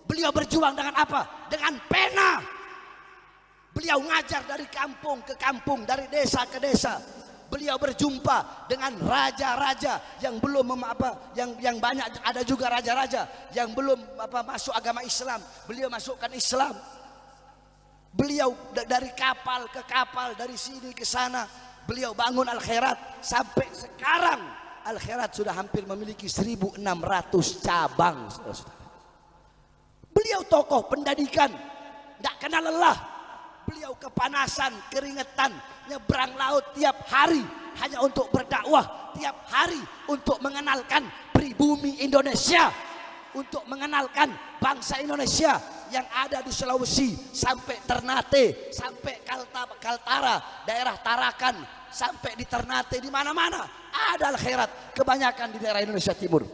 Beliau berjuang dengan apa? Dengan pena. Beliau ngajar dari kampung ke kampung, dari desa ke desa. Beliau berjumpa dengan raja-raja yang belum yang banyak, ada juga raja-raja yang belum masuk agama Islam. Beliau masukkan Islam. Beliau dari kapal ke kapal, dari sini ke sana. Beliau bangun Al Khairat sampai sekarang. Al Khairat sudah hampir memiliki 1.600 cabang. Beliau tokoh pendidikan, tidak kenal lelah. beliau kepanasan, keringetan, nyebrang laut tiap hari hanya untuk berdakwah, tiap hari untuk mengenalkan pribumi Indonesia, untuk mengenalkan bangsa Indonesia yang ada di Sulawesi sampai Ternate, sampai Kaltara, daerah Tarakan, sampai di Ternate, di mana-mana ada al-khairat, kebanyakan di daerah Indonesia Timur.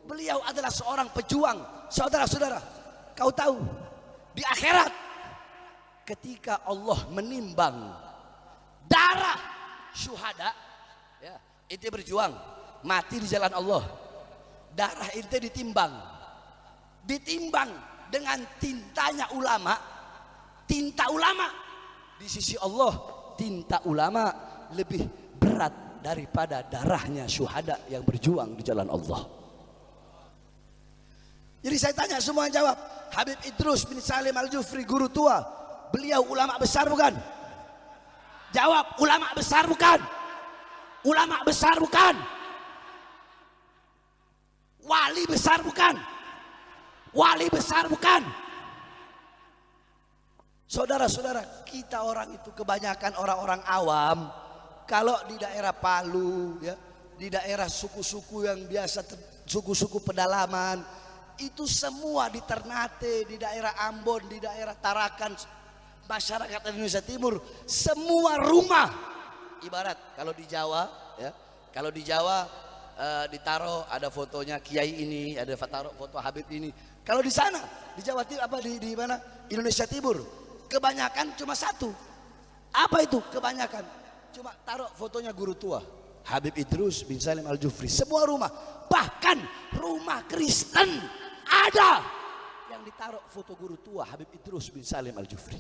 Beliau adalah seorang pejuang. Saudara-saudara, kau tahu di akhirat ketika Allah menimbang darah syuhada, ya, itu berjuang mati di jalan Allah, darah itu ditimbang dengan tintanya ulama. Tinta ulama di sisi Allah, tinta ulama lebih berat daripada darahnya syuhada yang berjuang di jalan Allah. Jadi saya tanya, semua jawab. Habib Idrus bin Salim Al-Jufri, guru tua, beliau ulama besar bukan? Jawab, ulama besar bukan? Ulama besar bukan? Wali besar bukan? Wali besar bukan? Saudara-saudara, kita orang itu kebanyakan orang-orang awam. Kalau di daerah Palu, ya, di daerah suku-suku yang biasa, suku-suku pedalaman, itu semua di Ternate, di daerah Ambon, di daerah Tarakan, masyarakat Indonesia Timur, semua rumah, ibarat kalau di Jawa, ya, kalau di Jawa ditaruh ada fotonya kiai ini, ada foto Habib ini. Kalau di sana di Jawa Timur, apa di mana, Indonesia Timur, kebanyakan cuma satu. Apa itu kebanyakan? Cuma taruh fotonya guru tua Habib Idrus bin Salim Al-Jufri. Semua rumah, bahkan rumah Kristen ada yang ditaruh foto guru tua Habib Idrus bin Salim Al-Jufri.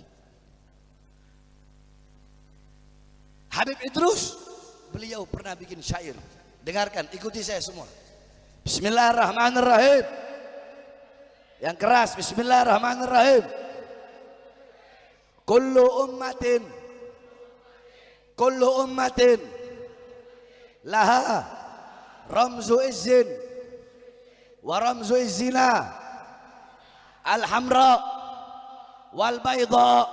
Habib Idrus, beliau pernah bikin syair. Dengarkan, ikuti saya semua. Bismillahirrahmanirrahim. Yang keras, bismillahirrahmanirrahim. Kullu ummatin laha ramzu izzin wa ramzu izzina al-hamra wal bayda.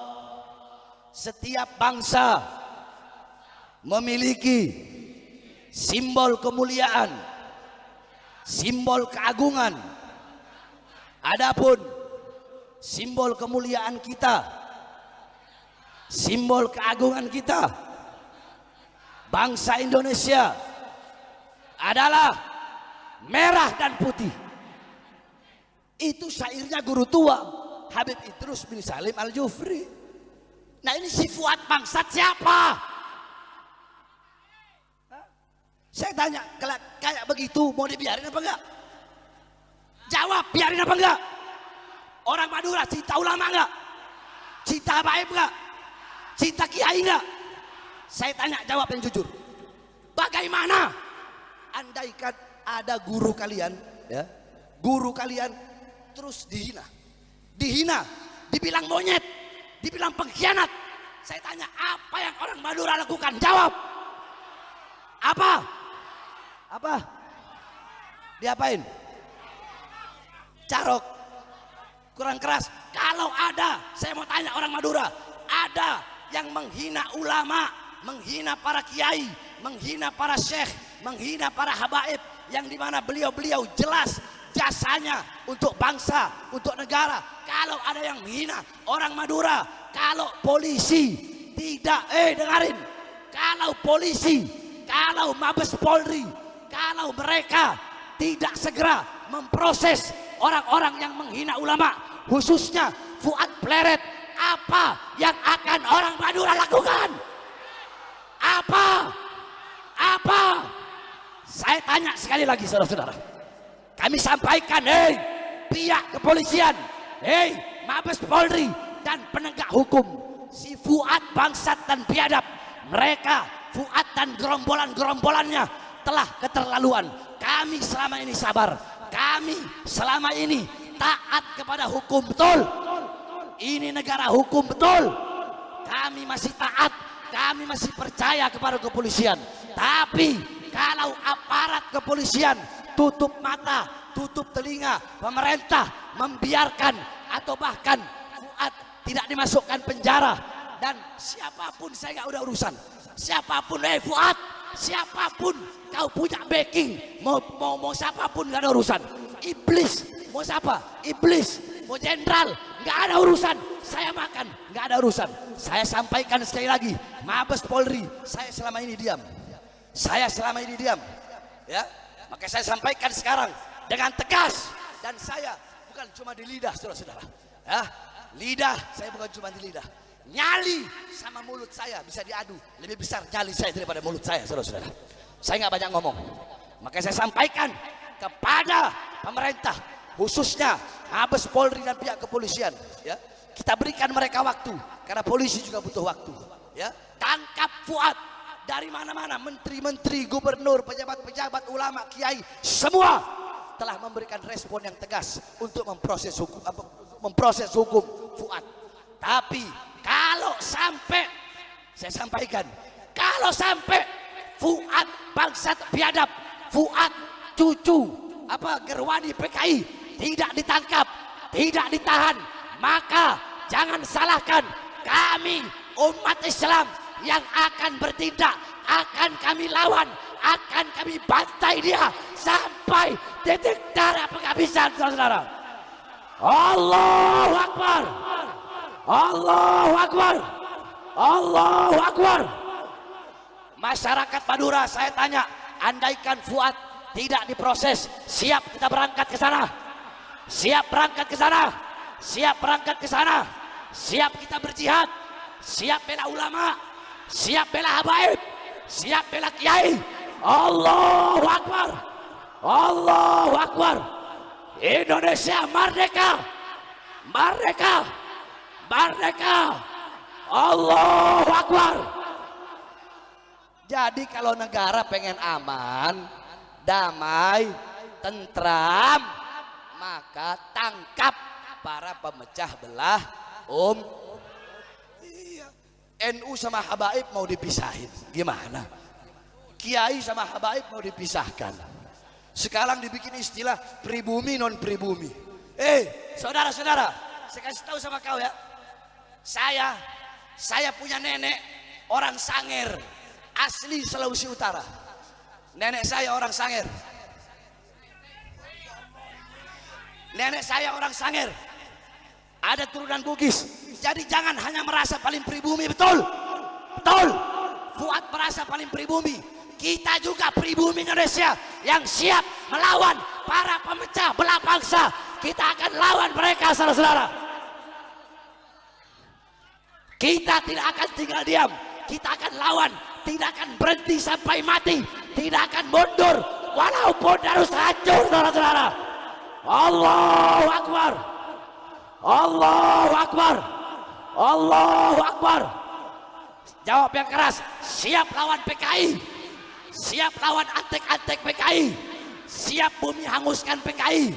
Setiap bangsa memiliki simbol kemuliaan, simbol keagungan. Adapun simbol kemuliaan kita, simbol keagungan kita, bangsa Indonesia, adalah merah dan putih. Itu syairnya guru tua Habib Idrus bin Salim Al-Jufri. Nah, ini si Fuad Bangsat siapa? Saya tanya, kayak begitu mau dibiarin apa enggak? Jawab, biarin apa enggak? Orang Madura cinta ulama enggak? Cinta habaib enggak? Cinta kiai enggak? Saya tanya, jawab yang jujur. Bagaimana andaikan ada guru kalian, ya, guru kalian terus dihina, dibilang monyet, dibilang pengkhianat. Saya tanya, apa yang orang Madura lakukan? Jawab. Apa? Diapain? Carok. Kurang keras. Kalau ada, saya mau tanya orang Madura, ada yang menghina ulama, menghina para kiai, menghina para syekh, menghina para habaib, yang dimana beliau-beliau jelas jasanya untuk bangsa, untuk negara. Kalau ada yang menghina orang Madura, kalau polisi tidak, dengarin, kalau polisi, kalau Mabes Polri, kalau mereka tidak segera memproses orang-orang yang menghina ulama, khususnya Fuad Pleret, apa yang akan orang Madura lakukan? Apa? Saya tanya sekali lagi, saudara-saudara, kami sampaikan, pihak kepolisian, Mabes Polri dan penegak hukum, si Fuad bangsat dan biadab, mereka, Fuad dan gerombolan-gerombolannya telah keterlaluan. Kami selama ini sabar, kami selama ini taat kepada hukum, betul. Ini negara hukum, betul. Kami masih taat, kami masih percaya kepada kepolisian. Tapi kalau aparat kepolisian tutup mata, tutup telinga, pemerintah membiarkan atau bahkan Fuad tidak dimasukkan penjara, Dan siapapun saya nggak udah urusan. Siapapun, Fuad, siapapun kau punya backing, mau siapapun nggak ada urusan. Iblis, mau siapa? Iblis, mau jenderal, nggak ada urusan. Saya makan, nggak ada urusan. Saya sampaikan sekali lagi, Mabes Polri, saya selama ini diam. Saya selama ini diam, ya. Maka saya sampaikan sekarang dengan tegas, dan saya bukan cuma di lidah, saudara-saudara. Ya, lidah saya bukan cuma di lidah. Nyali sama mulut saya bisa diadu, lebih besar nyali saya daripada mulut saya, saudara-saudara. Saya nggak banyak ngomong. Maka saya sampaikan kepada pemerintah, khususnya Mabes Polri dan pihak kepolisian, ya, kita berikan mereka waktu, karena polisi juga butuh waktu, ya. Tangkap Fuad. Dari mana-mana, menteri-menteri, gubernur, pejabat-pejabat, ulama, kiai, semua telah memberikan respon yang tegas untuk memproses hukum Fuad. Tapi kalau sampai, saya sampaikan, kalau sampai Fuad bangsat biadab, Fuad cucu Gerwani PKI tidak ditangkap, tidak ditahan, maka jangan salahkan kami umat Islam yang akan bertindak, akan kami lawan, akan kami bantai dia sampai titik darah penghabisan, saudara-saudara. Allahu Akbar, Allahu Akbar, Allahu Akbar. Masyarakat Madura, saya tanya, andaikan Fuad tidak diproses, siap kita berangkat ke sana? Siap berangkat ke sana? Siap berangkat ke sana? Siap kita berjihad? Siap bela ulama? Siap bela habaib, siap bela kiai. Allahu Akbar, Allahu Akbar. Indonesia merdeka, merdeka, merdeka. Allahu Akbar. Jadi kalau negara pengen aman, damai, tentram, maka tangkap para pemecah belah NU sama habaib mau dipisahin, gimana? Kiai sama habaib mau dipisahkan. Sekarang dibikin istilah pribumi non pribumi. Saudara-saudara, saya kasih tahu sama kau ya. Saya punya nenek orang Sanger, asli Sulawesi Utara. Nenek saya orang Sanger. Nenek saya orang Sanger. Ada turunan Bugis. Jadi jangan hanya merasa paling pribumi, betul? Betul. Fuad merasa paling pribumi. Kita juga pribumi Indonesia yang siap melawan para pemecah belah bangsa. Kita akan lawan mereka, saudara-saudara. Kita tidak akan tinggal diam. Kita akan lawan. Tidak akan berhenti sampai mati. Tidak akan mundur walaupun harus hancur, saudara-saudara. Allahu Akbar, Allahu Akbar, Allahu Akbar. Jawab yang keras. Siap lawan PKI, siap lawan antek-antek PKI, siap bumi hanguskan PKI,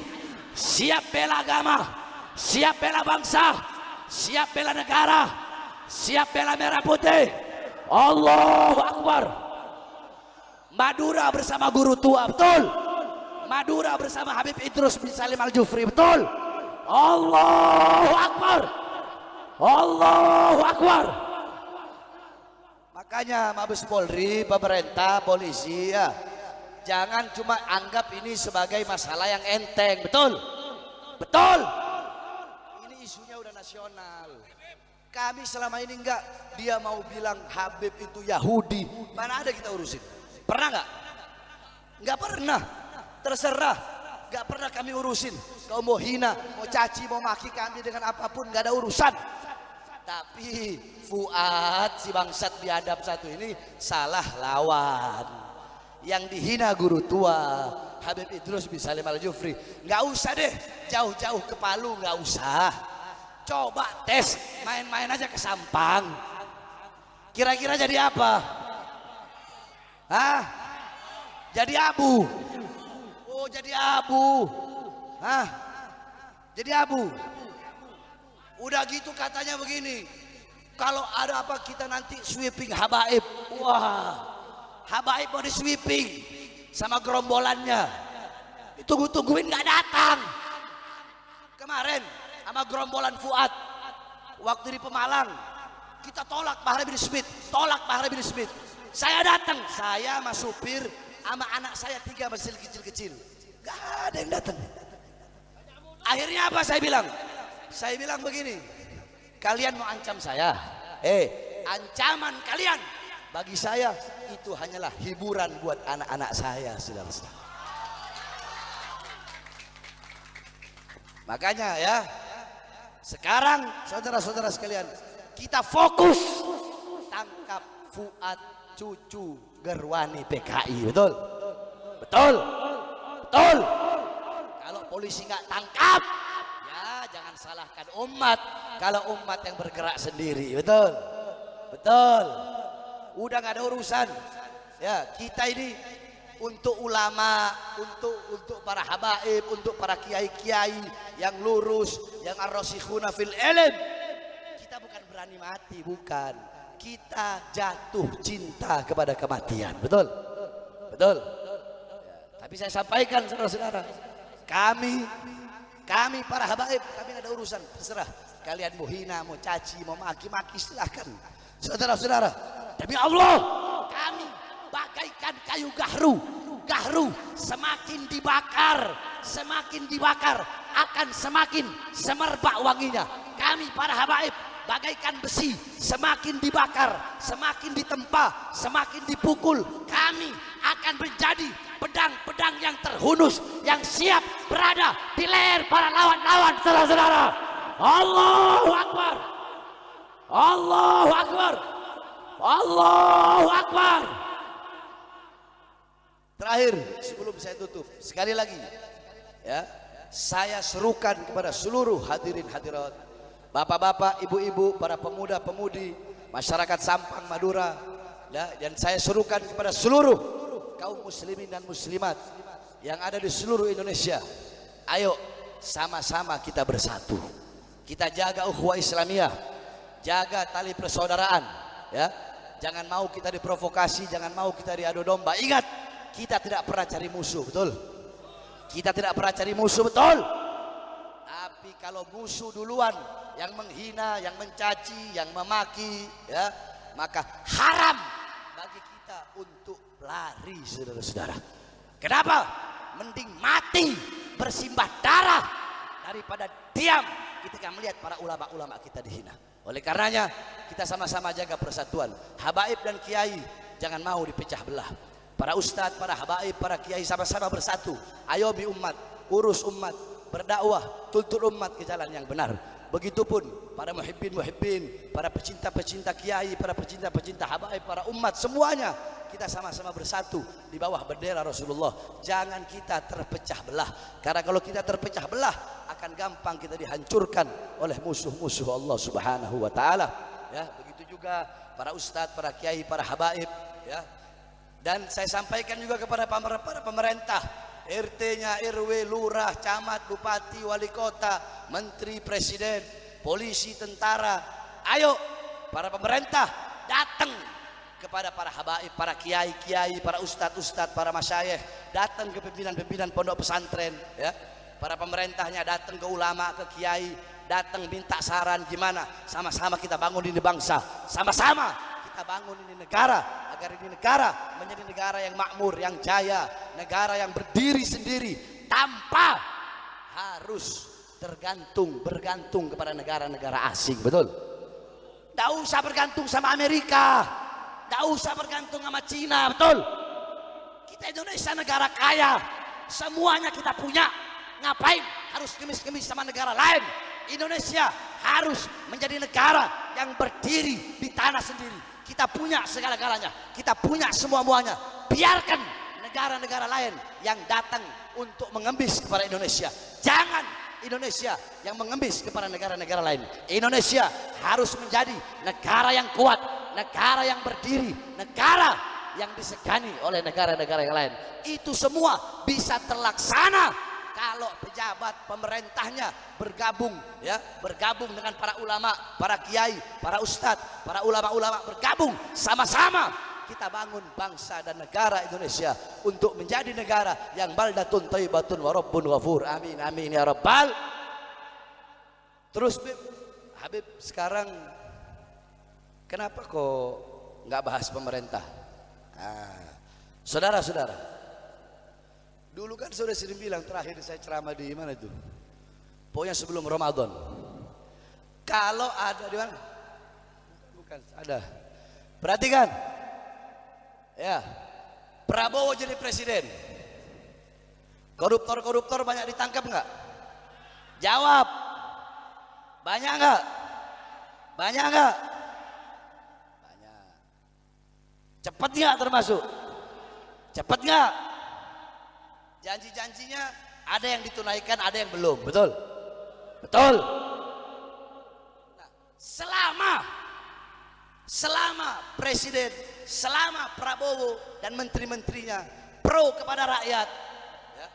siap bela agama, siap bela bangsa, siap bela negara, siap bela merah putih. Allahu Akbar. Madura bersama guru tua, betul? Madura bersama Habib Idrus bin Salim Al-Jufri, betul? Allahu Akbar, Allahu Akbar. Makanya Mabes Polri, pemerintah, polisi, ya, jangan cuma anggap ini sebagai masalah yang enteng, betul? Betul? Ini isunya udah nasional. Kami selama ini enggak, dia mau bilang Habib itu Yahudi, mana ada kita urusin? Pernah enggak? Enggak pernah. Terserah, enggak pernah kami urusin. Kau mau hina, mau caci, mau maki kami dengan apapun, enggak ada urusan. Tapi Fuad, si bangsat biadab satu ini salah lawan. Yang dihina guru tua Habib Idrus bin Salim Al-Jufri. Enggak usah deh jauh-jauh ke Palu, enggak usah. Coba tes, main-main aja ke Sampang. Kira-kira jadi apa? Hah? Jadi abu. Oh, jadi abu. Hah? Jadi abu. Udah gitu katanya begini. Kalau ada apa kita nanti sweeping habaib. Wah. Habaib mau di sweeping sama gerombolannya. Ditunggu-tungguin nggak datang. Kemarin sama gerombolan Fuad waktu di Pemalang kita tolak Bahar bin Smith, tolak Bahar bin Smith. Saya datang, saya sama supir, sama anak saya 3 masih kecil-kecil. Gak ada yang datang. Akhirnya apa saya bilang? Saya bilang begini, kalian mau ancam saya? Ancaman kalian bagi saya itu hanyalah hiburan buat anak-anak saya, saudara-saudara. Makanya ya, sekarang saudara-saudara sekalian, kita fokus tangkap Fuad cucu Gerwani PKI, betul? Betul? Betul? Kalau polisi nggak tangkap, ya jangan salahkan umat. Kalau umat yang bergerak sendiri, betul? Betul? Udah nggak ada urusan. Ya, kita ini untuk ulama, untuk para habaib, untuk para kiai-kiai yang lurus, yang ar-rasikhuna fil ilm. Kita bukan berani mati, bukan. Kita jatuh cinta kepada kematian, betul? Betul? Ya, tapi saya sampaikan saudara-saudara, kami para habaib, kami nggak ada urusan, terserah. Kalian mau hina, mau caci, mau maki-maki, silahkan. Saudara-saudara, demi Allah, kami bagaikan kayu gahru. Gahru semakin dibakar akan semakin semerbak wanginya. Kami para habaib bagaikan besi, semakin dibakar, semakin ditempa, semakin dipukul, kami akan menjadi pedang-pedang yang terhunus, yang siap berada di leher para lawan-lawan, saudara-saudara. Allahu Akbar, Allahu Akbar, Allahu Akbar. Terakhir sebelum saya tutup, sekali lagi ya, saya serukan kepada seluruh hadirin hadirat, bapak-bapak, ibu-ibu, para pemuda-pemudi, masyarakat Sampang Madura, ya, dan saya serukan kepada seluruh kaum muslimin dan muslimat yang ada di seluruh Indonesia. Ayo sama-sama kita bersatu. Kita jaga ukhuwah Islamiyah, jaga tali persaudaraan, ya. Jangan mau kita diprovokasi, jangan mau kita diadu domba. Ingat, kita tidak pernah cari musuh, betul? Kita tidak pernah cari musuh, betul? Tapi kalau musuh duluan yang menghina, yang mencaci, yang memaki, ya, maka haram bagi kita untuk lari, saudara-saudara. Kenapa? Mending mati bersimbah darah daripada diam ketika melihat para ulama-ulama kita dihina. Oleh karenanya kita sama-sama jaga persatuan. Habaib dan kiai jangan mau dipecah belah. Para ustadz, para habaib, para kiai sama-sama bersatu. Ayomi umat, urus umat, berdakwah, tuntut umat ke jalan yang benar. Begitupun para muhibbin, para pecinta-pecinta kiai, para pecinta-pecinta habaib, para umat, semuanya kita sama-sama bersatu di bawah bendera Rasulullah. Jangan kita terpecah belah, karena kalau kita terpecah belah akan gampang kita dihancurkan oleh musuh-musuh Allah Subhanahu wa taala. Ya, begitu juga para ustadz, para kiai, para habaib, ya. Dan saya sampaikan juga kepada para pemerintah, RT-nya, RW, lurah, camat, bupati, wali kota, menteri, presiden, polisi, tentara. Ayo para pemerintah datang kepada para habaib, para kiai-kiai, para ustadz-ustadz, para masyayikh, datang ke pimpinan-pimpinan pondok pesantren, ya. Para pemerintahnya datang ke ulama, ke kiai, datang minta saran gimana. Sama-sama kita bangun ini bangsa, sama-sama kita bangun ini negara, agar ini negara menjadi negara yang makmur, yang jaya, negara yang berdiri sendiri tanpa harus bergantung kepada negara-negara asing, betul? Tidak usah bergantung sama Amerika, tidak usah bergantung sama Cina, betul? Kita Indonesia negara kaya, semuanya kita punya. Ngapain harus kemis-kemis sama negara lain? Indonesia harus menjadi negara yang berdiri di tanah sendiri. Kita punya segala-galanya, kita punya semua-muanya. Biarkan negara-negara lain yang datang untuk mengemis kepada Indonesia. Jangan Indonesia yang mengemis kepada negara-negara lain. Indonesia harus menjadi negara yang kuat, negara yang berdiri, negara yang disegani oleh negara-negara yang lain. Itu semua bisa terlaksana kalau pejabat pemerintahnya bergabung, ya, bergabung dengan para ulama, para kiai, para ustadz, para ulama-ulama, bergabung sama-sama kita bangun bangsa dan negara Indonesia untuk menjadi negara yang baldatun thayyibatun wa rabbun ghafur. Amin amin ya rabbal. Terus Habib sekarang kenapa kok nggak bahas pemerintah? Saudara-saudara, dulu kan sudah sering bilang, terakhir saya ceramah di mana itu? Pokoknya sebelum Ramadan. Kalau ada di mana? Bukan ada. Perhatikan, ya, Prabowo jadi presiden. Koruptor-koruptor banyak ditangkap nggak? Jawab. Banyak nggak? Banyak nggak? Banyak. Cepat nggak termasuk? Cepat nggak? Janji-janjinya ada yang ditunaikan, ada yang belum. Betul? Betul. Nah, selama presiden, selama Prabowo dan menteri-menterinya pro kepada rakyat, ya,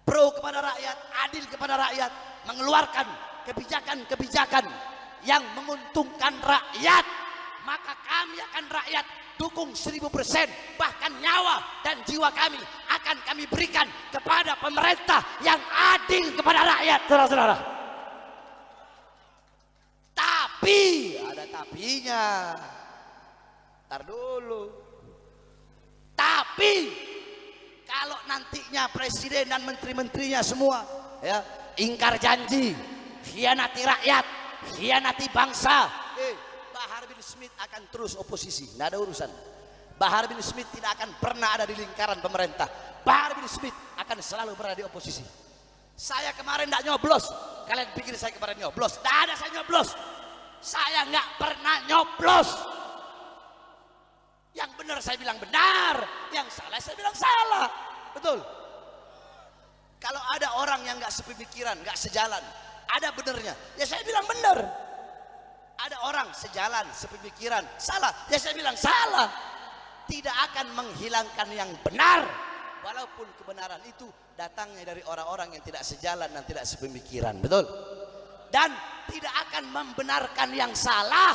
pro kepada rakyat, adil kepada rakyat, mengeluarkan kebijakan-kebijakan yang menguntungkan rakyat, maka kami akan rakyat dukung 1000%, bahkan nyawa dan jiwa kami akan kami berikan kepada pemerintah yang adil kepada rakyat, saudara-saudara. Tapi ada tapinya. Ntar dulu. Tapi kalau nantinya presiden dan menteri-menterinya semua, ya, ingkar janji, khianati rakyat, khianati bangsa, Bahar bin Smith akan terus oposisi, nggak ada urusan. Bahar bin Smith tidak akan pernah ada di lingkaran pemerintah. Bahar bin Smith akan selalu berada di oposisi. Saya kemarin nggak nyoblos, kalian pikir saya kemarin nyoblos? Nggak ada saya nyoblos. Saya nggak pernah nyoblos. Yang benar saya bilang benar, yang salah saya bilang salah. Betul. Kalau ada orang yang nggak sepemikiran, nggak sejalan, ada benernya, ya saya bilang benar. Ada orang sejalan, sepemikiran, salah, ya saya bilang salah. Tidak akan menghilangkan yang benar, walaupun kebenaran itu datangnya dari orang-orang yang tidak sejalan dan tidak sepemikiran. Betul. Dan tidak akan membenarkan yang salah,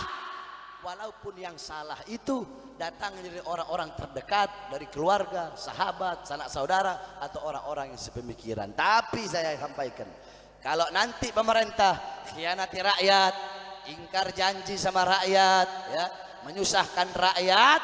walaupun yang salah itu datangnya dari orang-orang terdekat, dari keluarga, sahabat, sanak saudara, atau orang-orang yang sepemikiran. Tapi saya sampaikan, kalau nanti pemerintah khianati rakyat, ingkar janji sama rakyat, ya, menyusahkan rakyat,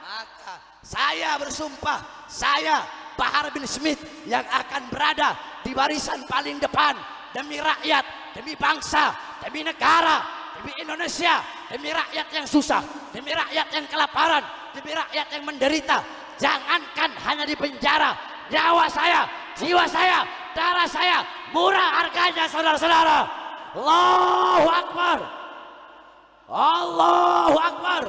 maka saya bersumpah, saya Bahar bin Smith yang akan berada di barisan paling depan demi rakyat, demi bangsa, demi negara, demi Indonesia, demi rakyat yang susah, demi rakyat yang kelaparan, demi rakyat yang menderita. Jangankan hanya di penjara, nyawa saya, jiwa saya, darah saya murah harganya, saudara-saudara. Allahu Akbar. Allahu Akbar.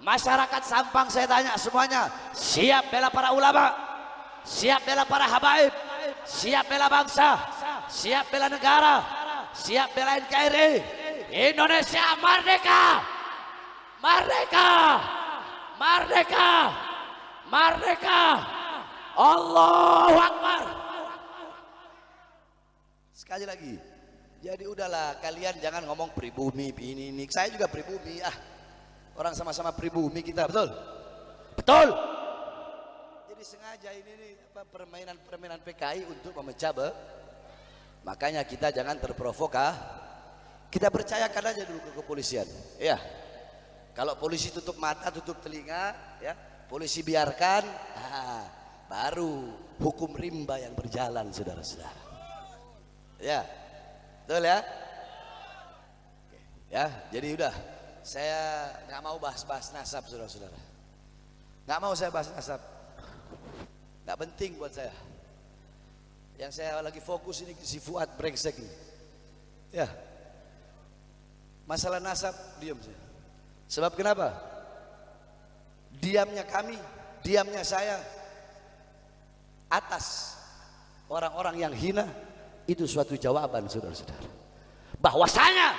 Masyarakat Sampang saya tanya semuanya, siap bela para ulama, siap bela para habaib, siap bela bangsa, siap bela negara, siap bela NKRI. Indonesia merdeka, merdeka, merdeka, merdeka. Allahu Akbar. Sekali lagi, jadi udahlah, kalian jangan ngomong pribumi ini. Saya juga pribumi, orang sama-sama pribumi kita, betul? Betul. Jadi sengaja ini permainan PKI untuk memecah makanya kita jangan terprovokasi. Kita percayakan aja dulu ke kepolisian, ya. Kalau polisi tutup mata, tutup telinga, ya, polisi biarkan, baru hukum rimba yang berjalan, saudara-saudara. Ya, betul ya. Ya, jadi udah, saya nggak mau bahas-bahas nasab, saudara-saudara. Nggak mau saya bahas nasab, nggak penting buat saya. Yang saya lagi fokus ini si Fuad brengsek ini. Ya, masalah nasab diam saya. Sebab kenapa? Diamnya kami, diamnya saya atas orang-orang yang hina, itu suatu jawaban, saudara-saudara, bahwasanya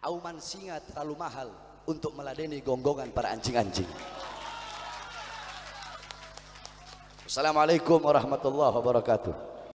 auman singa terlalu mahal untuk meladeni gonggongan para anjing-anjing. Assalamualaikum warahmatullahi wabarakatuh.